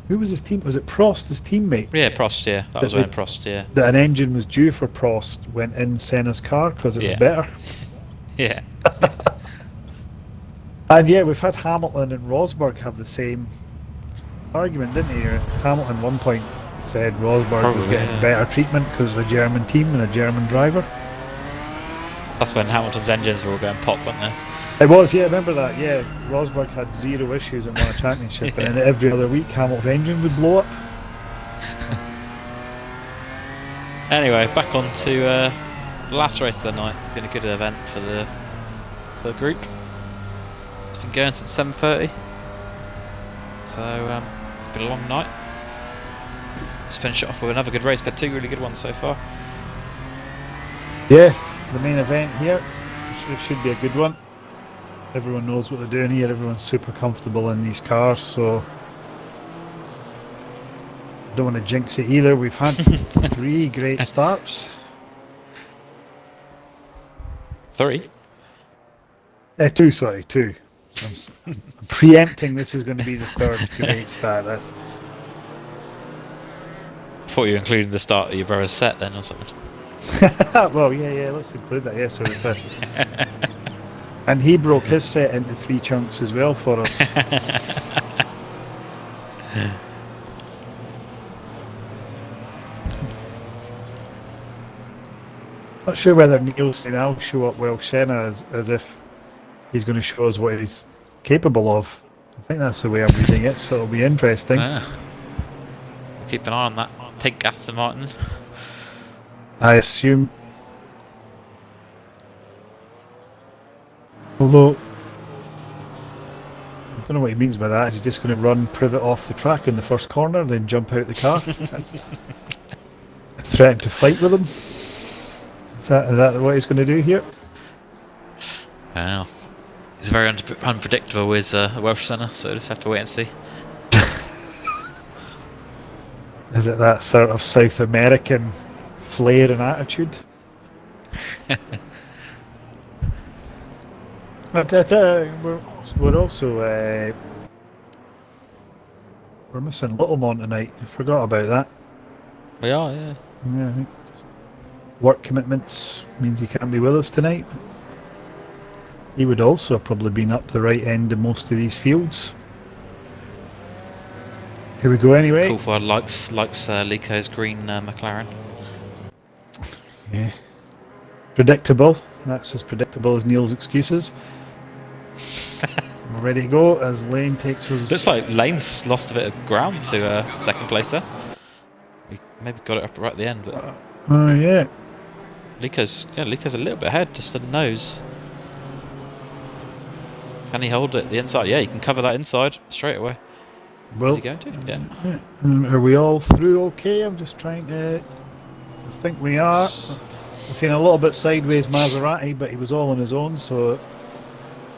who was his team? Was it Prost, his teammate? Yeah, Prost. Yeah, that was when Prost. Yeah. That an engine was due for Prost went in Senna's car because it was Yeah. better. Yeah. And yeah, we've had Hamilton and Rosberg have the same argument, didn't he? Hamilton at one point said Rosberg was Probably, getting yeah. better treatment because of a German team and a German driver. That's when Hamilton's engines were all going pop, weren't they? It was, yeah, remember that? Yeah, Rosberg had 0 issues and won a championship, Yeah. and then every other week Hamilton's engine would blow up. Anyway, back on to the last race of the night. Been a good event for the group. It's been going since 7:30, so it's been a long night. Let's finish it off with another good race. We've had 2 really good ones so far. Yeah, the main event here, it should be a good one. Everyone knows what they're doing here. Everyone's super comfortable in these cars, so don't want to jinx it either. We've had 3 great starts. 3. 2, sorry, 2. I'm preempting this is going to be the 3rd great start. That's, I thought you were including the start of your brother's set then or something. well, yeah, let's include that. Yeah, so we've had, and he broke his set into 3 chunks as well for us. Not sure whether Neil's saying I'll show up Welsh Senna as if he's going to show us what he's capable of. I think that's the way I'm reading it, so it'll be interesting. Keep an eye on that pink Aston Martin. I assume. Although, I don't know what he means by that. Is he just going to run Privet off the track in the first corner, then jump out the car? Threaten to fight with him? Is that what he's going to do here? Wow. He's very unpredictable with a Welsh Senna, so just have to wait and see. Is it that sort of South American flair and attitude? We're also we're missing Littlemon tonight. I forgot about that. We are, yeah. Yeah, I think just work commitments means he can't be with us tonight. He would also have probably been up the right end of most of these fields. Here we go anyway. Coulthard likes Lico's green McLaren. Yeah. Predictable. That's as predictable as Neil's excuses. We're ready to go as Lane takes us. Looks like Lane's lost a bit of ground to second place there. He maybe got it up right at the end, but Oh yeah. Lico's a little bit ahead, just to the nose. Can he hold it the inside? Yeah, he can cover that inside straight away. Well, Is he going to? Yeah. Are we all through okay? I'm just trying to. I think we are. I've seen a little bit sideways Maserati, but he was all on his own, so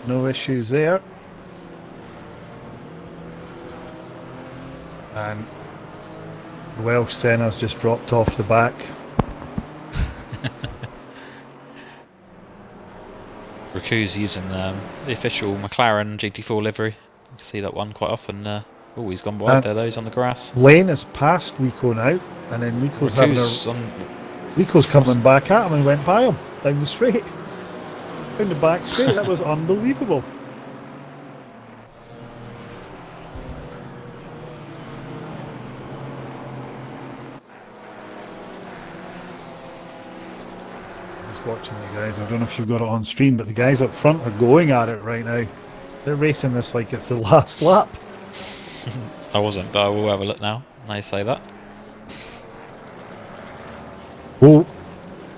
no issues there. and the Welsh Senna's just dropped off the back. Raku's using the official McLaren GT4 livery. You can see that one quite often. Oh, he's gone wide there though, he's on the grass. Lane has passed Lico now, and then Lico's Raku's coming back at him and went by him down the straight. Down the back straight, that was unbelievable. Watching the guys, I don't know if you've got it on stream, but the guys up front are going at it right now. They're racing this like it's the last lap. I wasn't, but I will have a look now. Now you say that. Oh,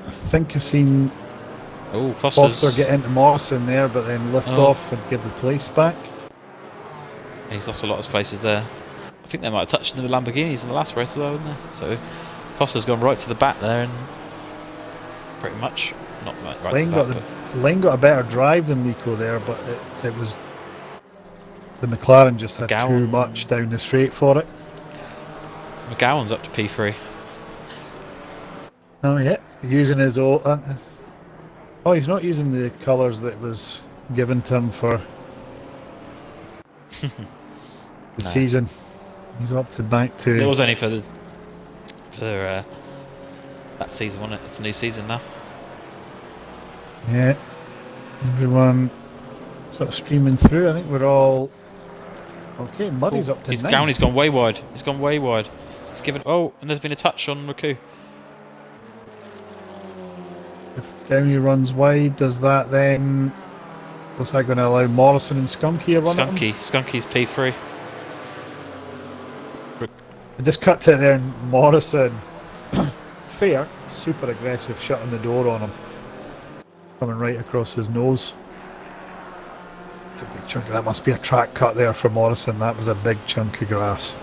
I think I've seen Foster get into Morrison there, but then lift off and give the place back. He's lost a lot of places there. I think they might have touched in the Lamborghinis in the last race as well, didn't they? So Foster's gone right to the back there and pretty much not right Lane to the back. Lane got a better drive than Lico there, but it was the McLaren just had too much down the straight for it. McGowan's up to P3. Oh yeah, using his own. Oh, he's not using the colours that was given to him for the season. He's up to back to. It was only for that season, wasn't it? It's a new season now. Yeah, everyone sort of streaming through. I think we're all okay. Muddy's up to. He's down. He's gone way wide. He's gone way wide. He's given. Oh, and there's been a touch on Raku. If Downey runs wide, does that then? Was that going to allow Morrison and Skunky to run? Skunky's P3. I just cut to it there, and Morrison, fair, super aggressive, shutting the door on him, coming right across his nose. It's a big chunk of that. Must be a track cut there for Morrison. That was a big chunk of grass.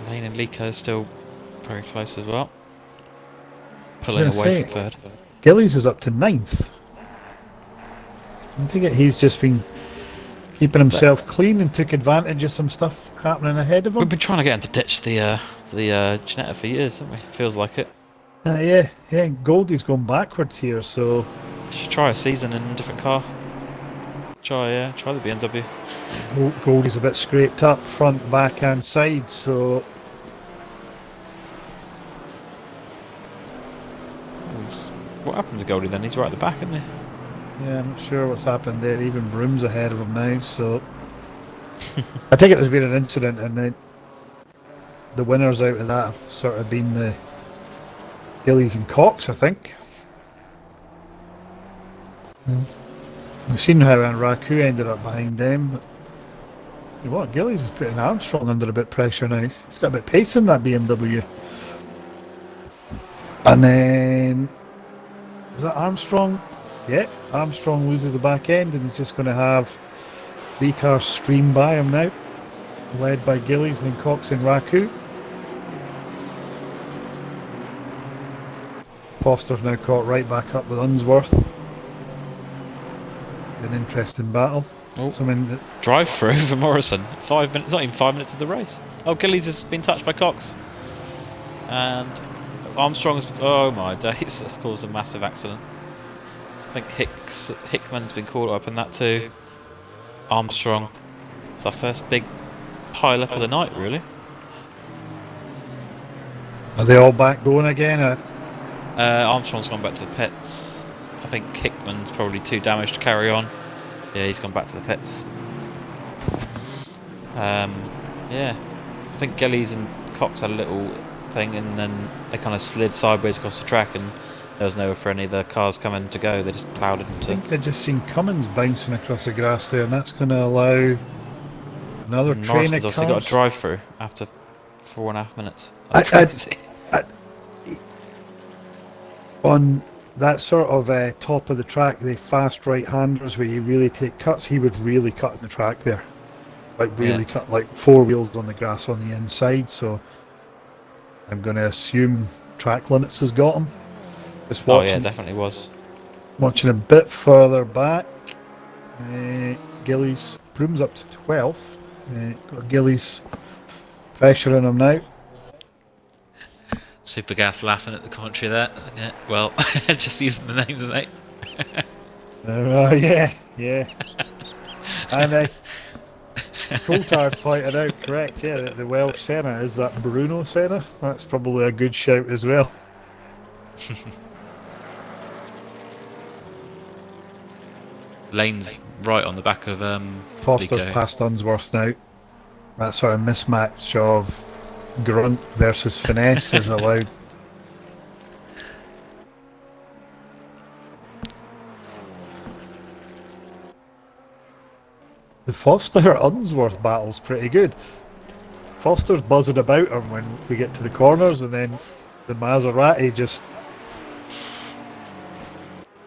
Lane and Lico are still very close as well. Pulling away from third. Gillies is up to 9th. I think he's just been keeping himself clean and took advantage of some stuff happening ahead of him. We've been trying to get him to ditch the Ginetta for years, haven't we? Feels like it. Yeah. Goldie's going backwards here, so should try a season in a different car. Try the BMW. Goldie's a bit scraped up front, back and side, so what happened to Goldie then? He's right at the back, isn't he? yeah, I'm not sure what's happened there. Even Broom's ahead of him now, so I think there's been an incident, and then the winners out of that have sort of been the Gillies and Cox, I think. We've seen how Raku ended up behind them, but what, Gillies is putting Armstrong under a bit of pressure now. He's got a bit of pace in that BMW. And then is that Armstrong? Yeah, Armstrong loses the back end, and he's just going to have 3 cars stream by him now, led by Gillies, then Cox and Raku. Foster's now caught right back up with Unsworth. An interesting battle. Drive through for Morrison. 5 minutes, not even 5 minutes of the race. Oh, Gillies has been touched by Cox. And Armstrong's. Oh my days, that's caused a massive accident. I think Hickman's been caught up in that too. Armstrong. It's our first big pile up of the night, really. Are they all back going again? Armstrong's gone back to the pits. I think Hickman's probably too damaged to carry on. Yeah, he's gone back to the pits. Yeah, I think Gillies and Cox had a little thing, and then they kind of slid sideways across the track, and there was nowhere for any of the cars coming to go. They just ploughed into. I think I just seen Cummins bouncing across the grass there, and that's going to allow another train of Morrison's cars. obviously got a drive through after 4.5 minutes. That's crazy. On that sort of top of the track, the fast right-handers where you really take cuts, he was really cutting the track there. Like really cut, like 4 wheels on the grass on the inside, so I'm going to assume track limits has got him. Just watching, oh yeah, definitely was. Watching a bit further back, Gillies, Broom's up to 12th. Got Gillies pressuring him now. Super Gas laughing at the commentary there. Yeah, well, just using the names, mate. Yeah. And Coulthard pointed out, correct, yeah, that the Welsh Senna is that Bruno Senna. That's probably a good shout as well. Lane's right on the back of Foster's Lico. past Unsworth now. That sort of mismatch of grunt versus finesse is allowed. The Foster-Unsworth battle's pretty good. Foster's buzzing about him when we get to the corners, and then the Maserati just...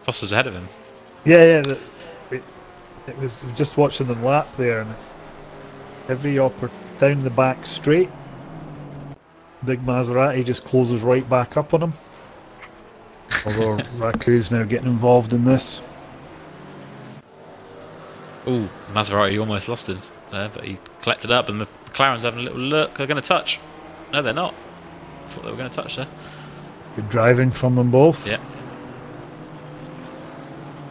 Foster's ahead of him. Yeah, it was just watching them lap there, and every down the back straight, big Maserati just closes right back up on him. Although Raku's now getting involved in this. Ooh, Maserati almost lost it there, but he collected up, and the McLaren's having a little look. They're going to touch. No, they're not. I thought they were going to touch there. Good driving from them both. Yeah.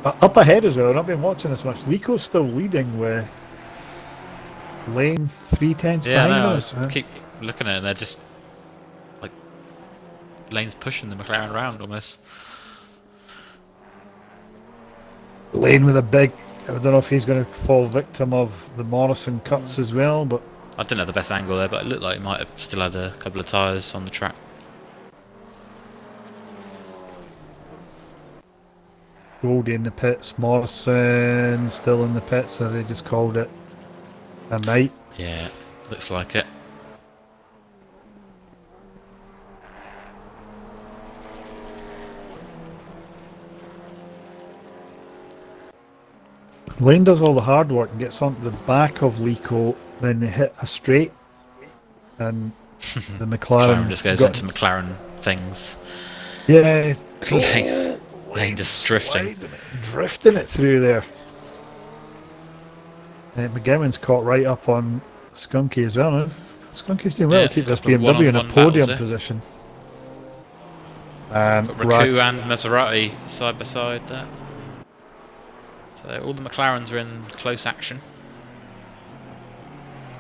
Up ahead as well, and I've been watching this much. Lico's still leading with Lane 3/10 Yeah, behind no, I us. keep looking at it, and they're just like Lane's pushing the McLaren around almost. Lane with a big... I don't know if he's going to fall victim of the Morrison cuts as well, but... I didn't have the best angle there, but it looked like he might have still had a couple of tyres on the track. Goldie in the pits, Morrison still in the pits, so they just called it a night. Yeah, looks like it. Lane does all the hard work and gets onto the back of Lico, then they hit a straight, and the McLaren just goes into McLaren things. Yeah, Lane just drifting. Drifting it through there. McGowan's caught right up on Skunky as well. No? Skunky's doing well to keep this BMW in a podium position. And Raku and Maserati side by side there. So all the McLarens are in close action.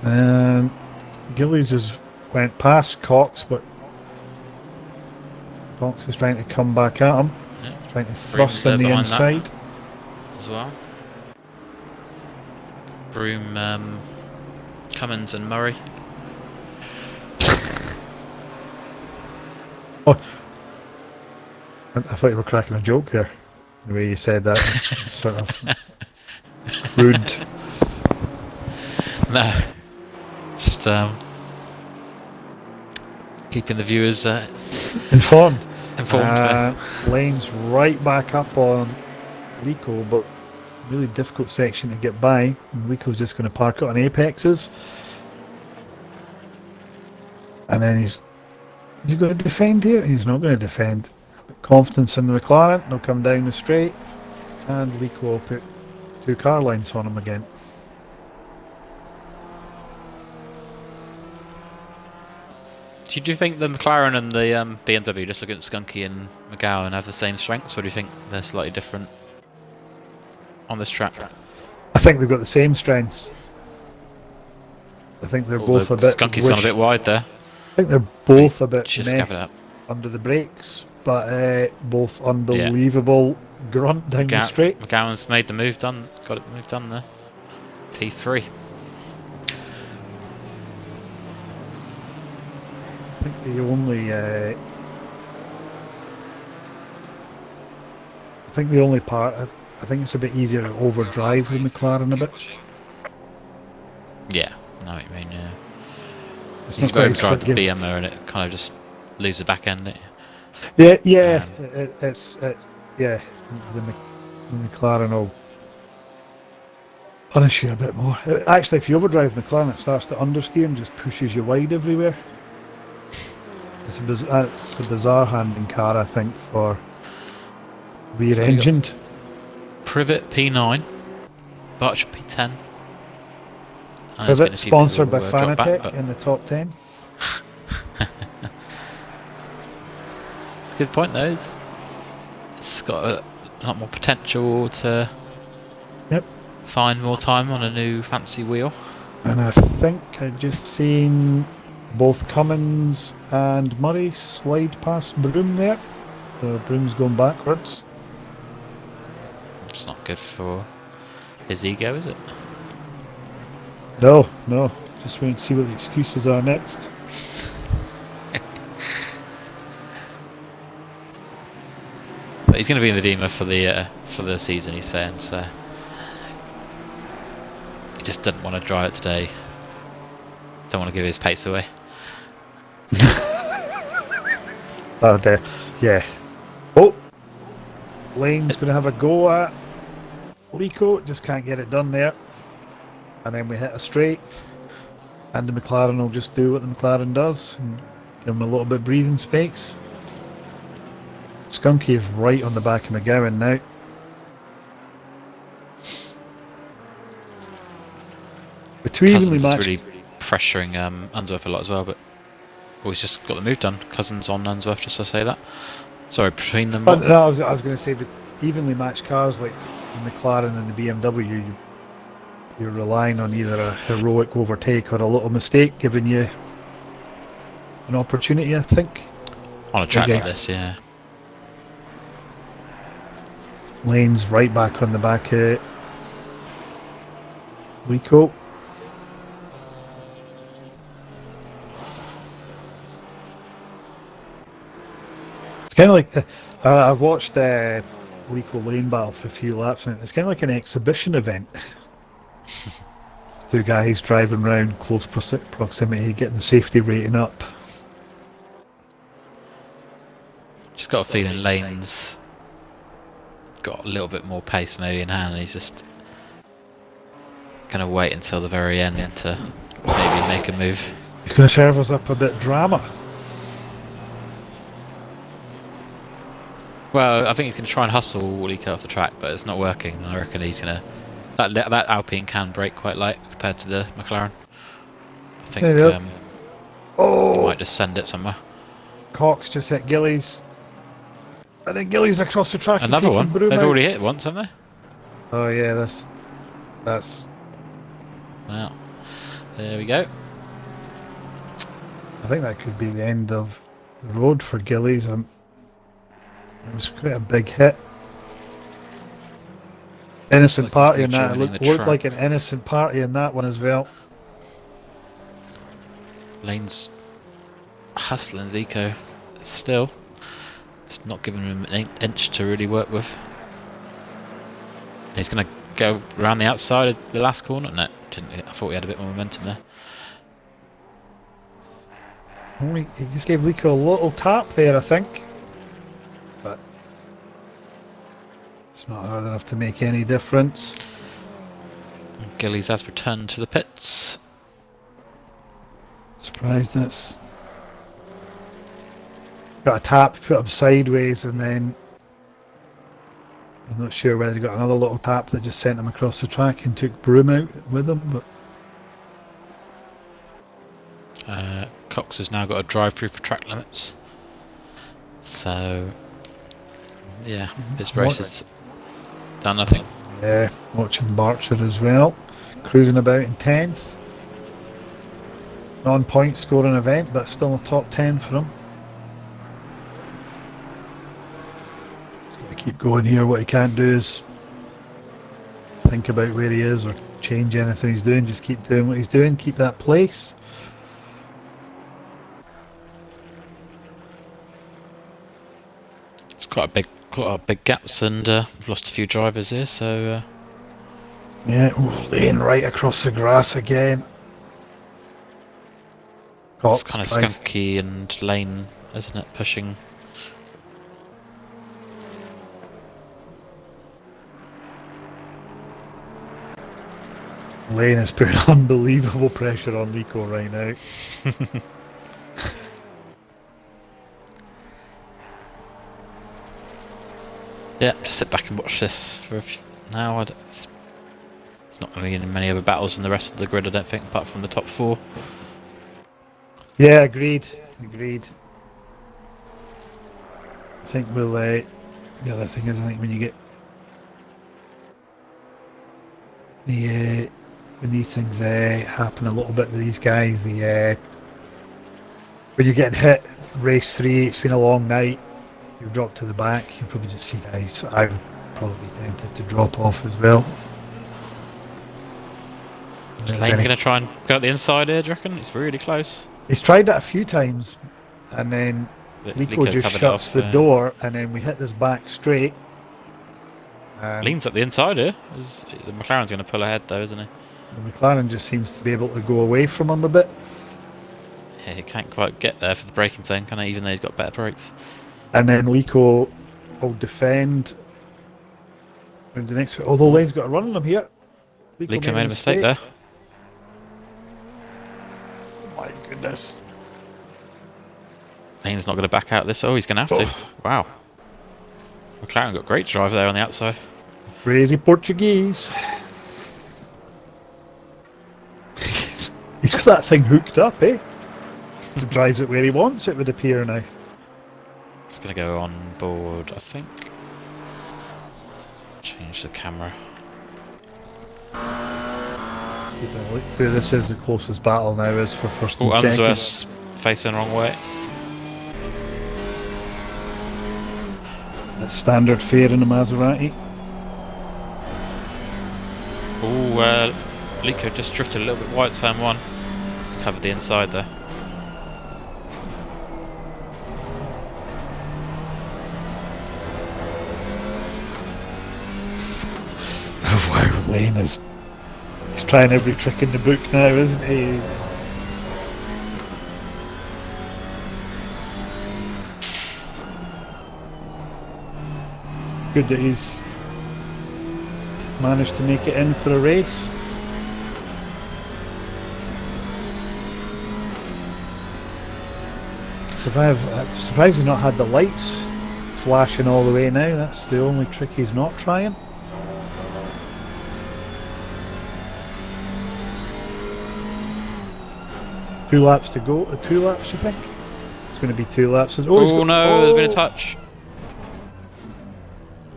And Gillies has went past Cox, but Cox is trying to come back at him. Yeah. Trying to thrust in the inside. As well. Broom, Cummins and Murray. Oh, I thought you were cracking a joke there. The way you said that, sort of rude. No, just keeping the viewers informed. Informed. Lane's right back up on Lico, but really difficult section to get by. Lico's just going to park it on apexes, and then is he going to defend here? He's not going to defend. Confidence in the McLaren, they'll come down the straight, and Lico will put two car lines on him again. Do you think the McLaren and the BMW, just looking at Skunky and McGowan, have the same strengths, or do you think they're slightly different on this track? I think they've got the same strengths. I think they're both a bit... Skunky's gone a bit wide there. I think they're both a bit just gave it up under the brakes, but both unbelievable grunt down the straight. McGowan's made the move, got it moved done there. P3. I think the only part, I think it's a bit easier to overdrive the McLaren a bit. Yeah, I know what you mean, yeah. It's you not go quite overdrive the BMW and it kind of just leaves the back end. Yeah, it's the McLaren will punish you a bit more. Actually, if you overdrive McLaren, it starts to understeer and just pushes you wide everywhere. It's a bizarre handling car, I think, for rear-engined. Privet P9, Barch P10. And there's been Privet a few sponsored by people, drop back, Fanatec but in the top 10. it's a good point though. It's got a lot more potential to Yep. find more time on a new fancy wheel. And I think I just seen both Cummins and Murray slide past Broom there. So Broom's going backwards. It's not good for his ego, is it? No. Just wait and see what the excuses are next. But he's going to be in the Dema for the season, he's saying, so he just doesn't want to drive it today. Don't want to give his pace away. Oh, yeah. Oh! Lane's going to have a go at Lico. Just can't get it done there. And then we hit a straight. And the McLaren will just do what the McLaren does and give him a little bit of breathing space. Skunky is right on the back of McGowan now. But two evenly Cousins is matched. really pressuring Unsworth a lot as well, but he's just got the move done. Cousins on Unsworth, just to say that. Sorry, between them. No, I was going to say the evenly matched cars like the McLaren and the BMW, you're relying on either a heroic overtake or a little mistake giving you an opportunity, I think. On a track Okay. like this, yeah. Lane's right back on the back of Lico. It's kind of like I've watched Lico Lane battle for a few laps, and it's kind of like an exhibition event. Two guys driving around close proximity, getting the safety rating up. Just got a feeling Lane's got a little bit more pace maybe in hand, and he's just gonna wait until the very end to maybe make a move. He's going to serve us up a bit of drama. Well, I think he's going to try and hustle Lico off the track, but it's not working. I reckon he's going to... That Alpine can brake quite light compared to the McLaren. I think he might just send it somewhere. Cox just hit Gillies. And then Gillies across the track. Another one? Broom They've out. already hit once, haven't they? Oh yeah, that's... Well, there we go. I think that could be the end of the road for Gillies. It was quite a big hit. Innocent Like party he's in that. It rejoining the looked track. like an innocent party in that one as well. Lane's hustling Zico still. It's not giving him an inch to really work with. He's going to go around the outside of the last corner. No, didn't he? I thought he had a bit more momentum there. He just gave Lico a little tap there, I think. But it's not hard enough to make any difference. Gillies has returned to the pits. Surprised it's got a tap, put him sideways, and then I'm not sure whether he got another little tap that just sent him across the track and took Broom out with him. But Cox has now got a drive-through for track limits. So, yeah, his race is done, I think. yeah, watching Barcher as well, cruising about in 10th. Non-point scoring event, but still a top 10 for him. He's got to keep going here. What he can't do is think about where he is or change anything he's doing. Just keep doing what he's doing. Keep that place. It's quite a big gaps, and we've lost a few drivers here. So Yeah, laying right across the grass again. it's kind of skunky and Lane, isn't it? Pushing. Lane is putting unbelievable pressure on Lico right now. Yeah, just sit back and watch this for No, it's not going to be in many other battles in the rest of the grid, I don't think, apart from the top 4. Yeah, agreed. Agreed. I think we'll. The other thing is, I think when you get when these things happen a little bit to these guys, when you're getting hit, race 3, it's been a long night. You've dropped to the back. You probably just see guys. I would probably be tempted to drop off as well. Is Lane going to try and go at the inside here, do you reckon? It's really close. He's tried that a few times, and then Lico just shuts the door, and then we hit this back straight. Lean's at the inside here. The McLaren's going to pull ahead though, isn't he? The McLaren just seems to be able to go away from him a bit. Yeah, he can't quite get there for the braking zone, can he? Even though he's got better brakes. And then Lico will defend. And the next, although Lane's got a run on him here. Lico made a mistake there. Oh my goodness. Lane's not going to back out this. Oh, he's going to have to. Wow. McLaren got great drive there on the outside. Crazy Portuguese. He's got that thing hooked up, eh? He drives it where he wants, it would appear now. It's going to go on board, I think. Change the camera. Let's keep a look through. This is the closest battle now is for first and second. Unsworth's facing the wrong way. That's standard fare in a Maserati. Oh, Lico just drifted a little bit wide, turn 1. It's covered the inside there. Oh wow, Lane is... He's trying every trick in the book now, isn't he? Good that he's managed to make it in for a race. Surprised he's not had the lights flashing all the way now. That's the only trick he's not trying. Two laps to go. 2 laps, do you think? It's going to be 2 laps. Oh no, there's been a touch.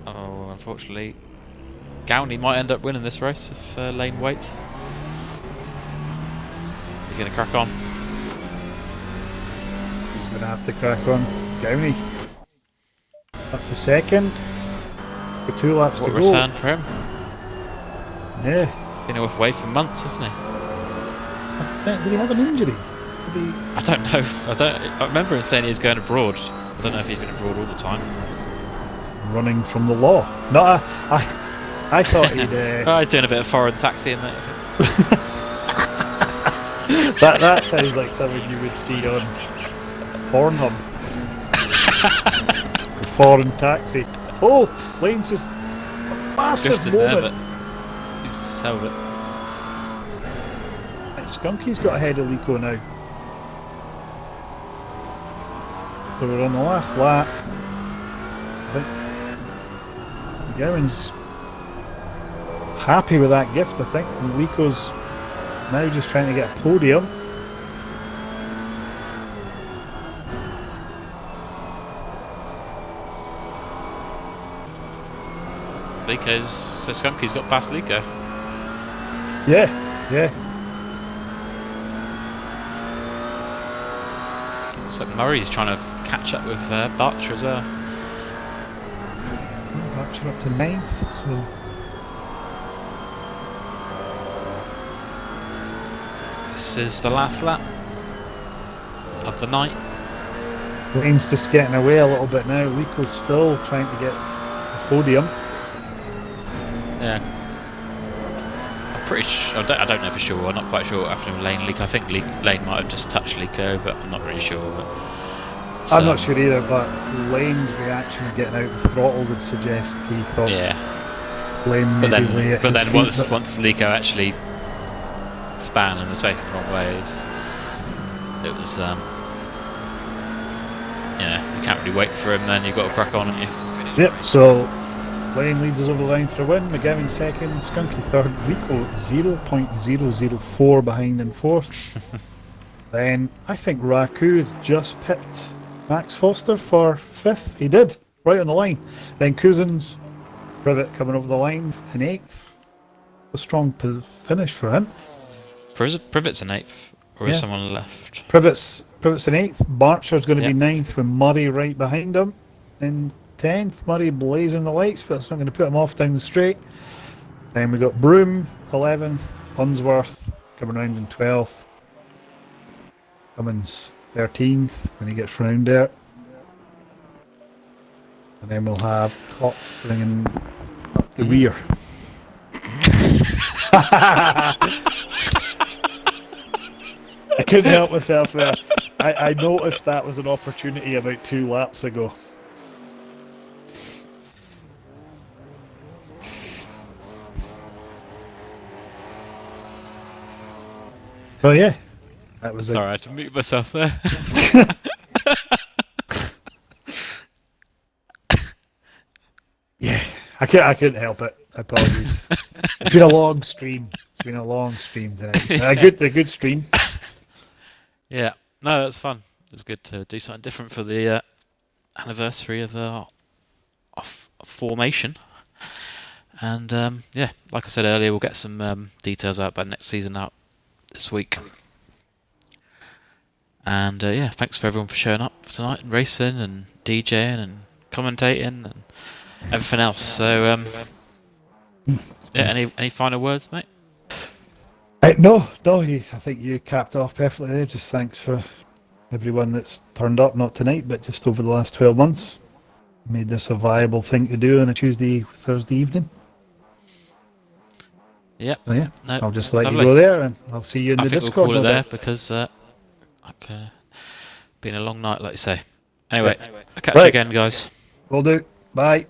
Oh, unfortunately. Gowney might end up winning this race if Lane waits. He's going to crack on. He's going to have to crack on. Gowney up to second. With 2 laps to go. What a return for him. Yeah. Been away for months, hasn't he? Did he have an injury? I don't know. I remember him saying he was going abroad. I don't know if he's been abroad all the time. Running from the law. No, I thought he'd... he's doing a bit of foreign taxiing there. that sounds like something you would see on Pornhub. The foreign taxi. Oh, Lane's just a massive Drifting moment. there, but he's held it. Skunky's got ahead of Lico now. So we're on the last lap. I think Gowan's happy with that gift, I think. And Lico's now just trying to get a podium. Skunky's got past Lico. Yeah. So Murray's trying to catch up with Barcher as well. Barcher up to 9th, so... This is the last lap of the night. Lane's just getting away a little bit now. Lico's still trying to get a podium. Yeah. I'm pretty sure, I don't know for sure, I'm not quite sure what happened with Lane and Lico. I think Lane might have just touched Lico, but I'm not really sure. But I'm not sure either, but Lane's reaction of getting out the throttle would suggest he thought Lane maybe lay at his then feet, once Lico actually span and was facing the wrong way, it was you can't really wait for him then, you've got to crack on, haven't you? Yep, so Lane leads us over the line for a win. McGavin second, Skunky third, Rico 0.004 behind in fourth. Then I think Raku has just pipped Max Foster for fifth. He did, right on the line. Then Cousins, Privet coming over the line in eighth. A strong finish for him. Privet's in 8th, or is Yeah. someone left? Privet's in eighth. Barcher's going to Yeah. be ninth with Murray right behind him. In 10th, Murray blazing the lights, but that's not going to put him off down the straight. Then we got Broome 11th, Unsworth coming round in 12th. Cummins 13th when he gets round there. And then we'll have Cox bringing up the rear. I couldn't help myself there. I noticed that was an opportunity about 2 laps ago. So yeah, that was Sorry, I had to mute myself there. yeah. I couldn't help it. Apologies. It's been a long stream. It's been a long stream tonight. A good stream. Yeah, no, that's fun. It was good to do something different for the anniversary of our formation. And yeah, like I said earlier, we'll get some details out by next season out this week. And yeah, thanks for everyone for showing up tonight and racing and DJing and commentating and everything else. So yeah, any final words, mate? No. I think you capped off perfectly there. Just thanks for everyone that's turned up, not tonight, but just over the last 12 months. Made this a viable thing to do on a Thursday evening. Yep. So yeah, No, I'll just let lovely. you go there, and I'll see you in I the think Discord. we'll call it no there doubt. because been a long night, like you say. Anyway, I'll catch Right. you again, guys. Will do. Bye.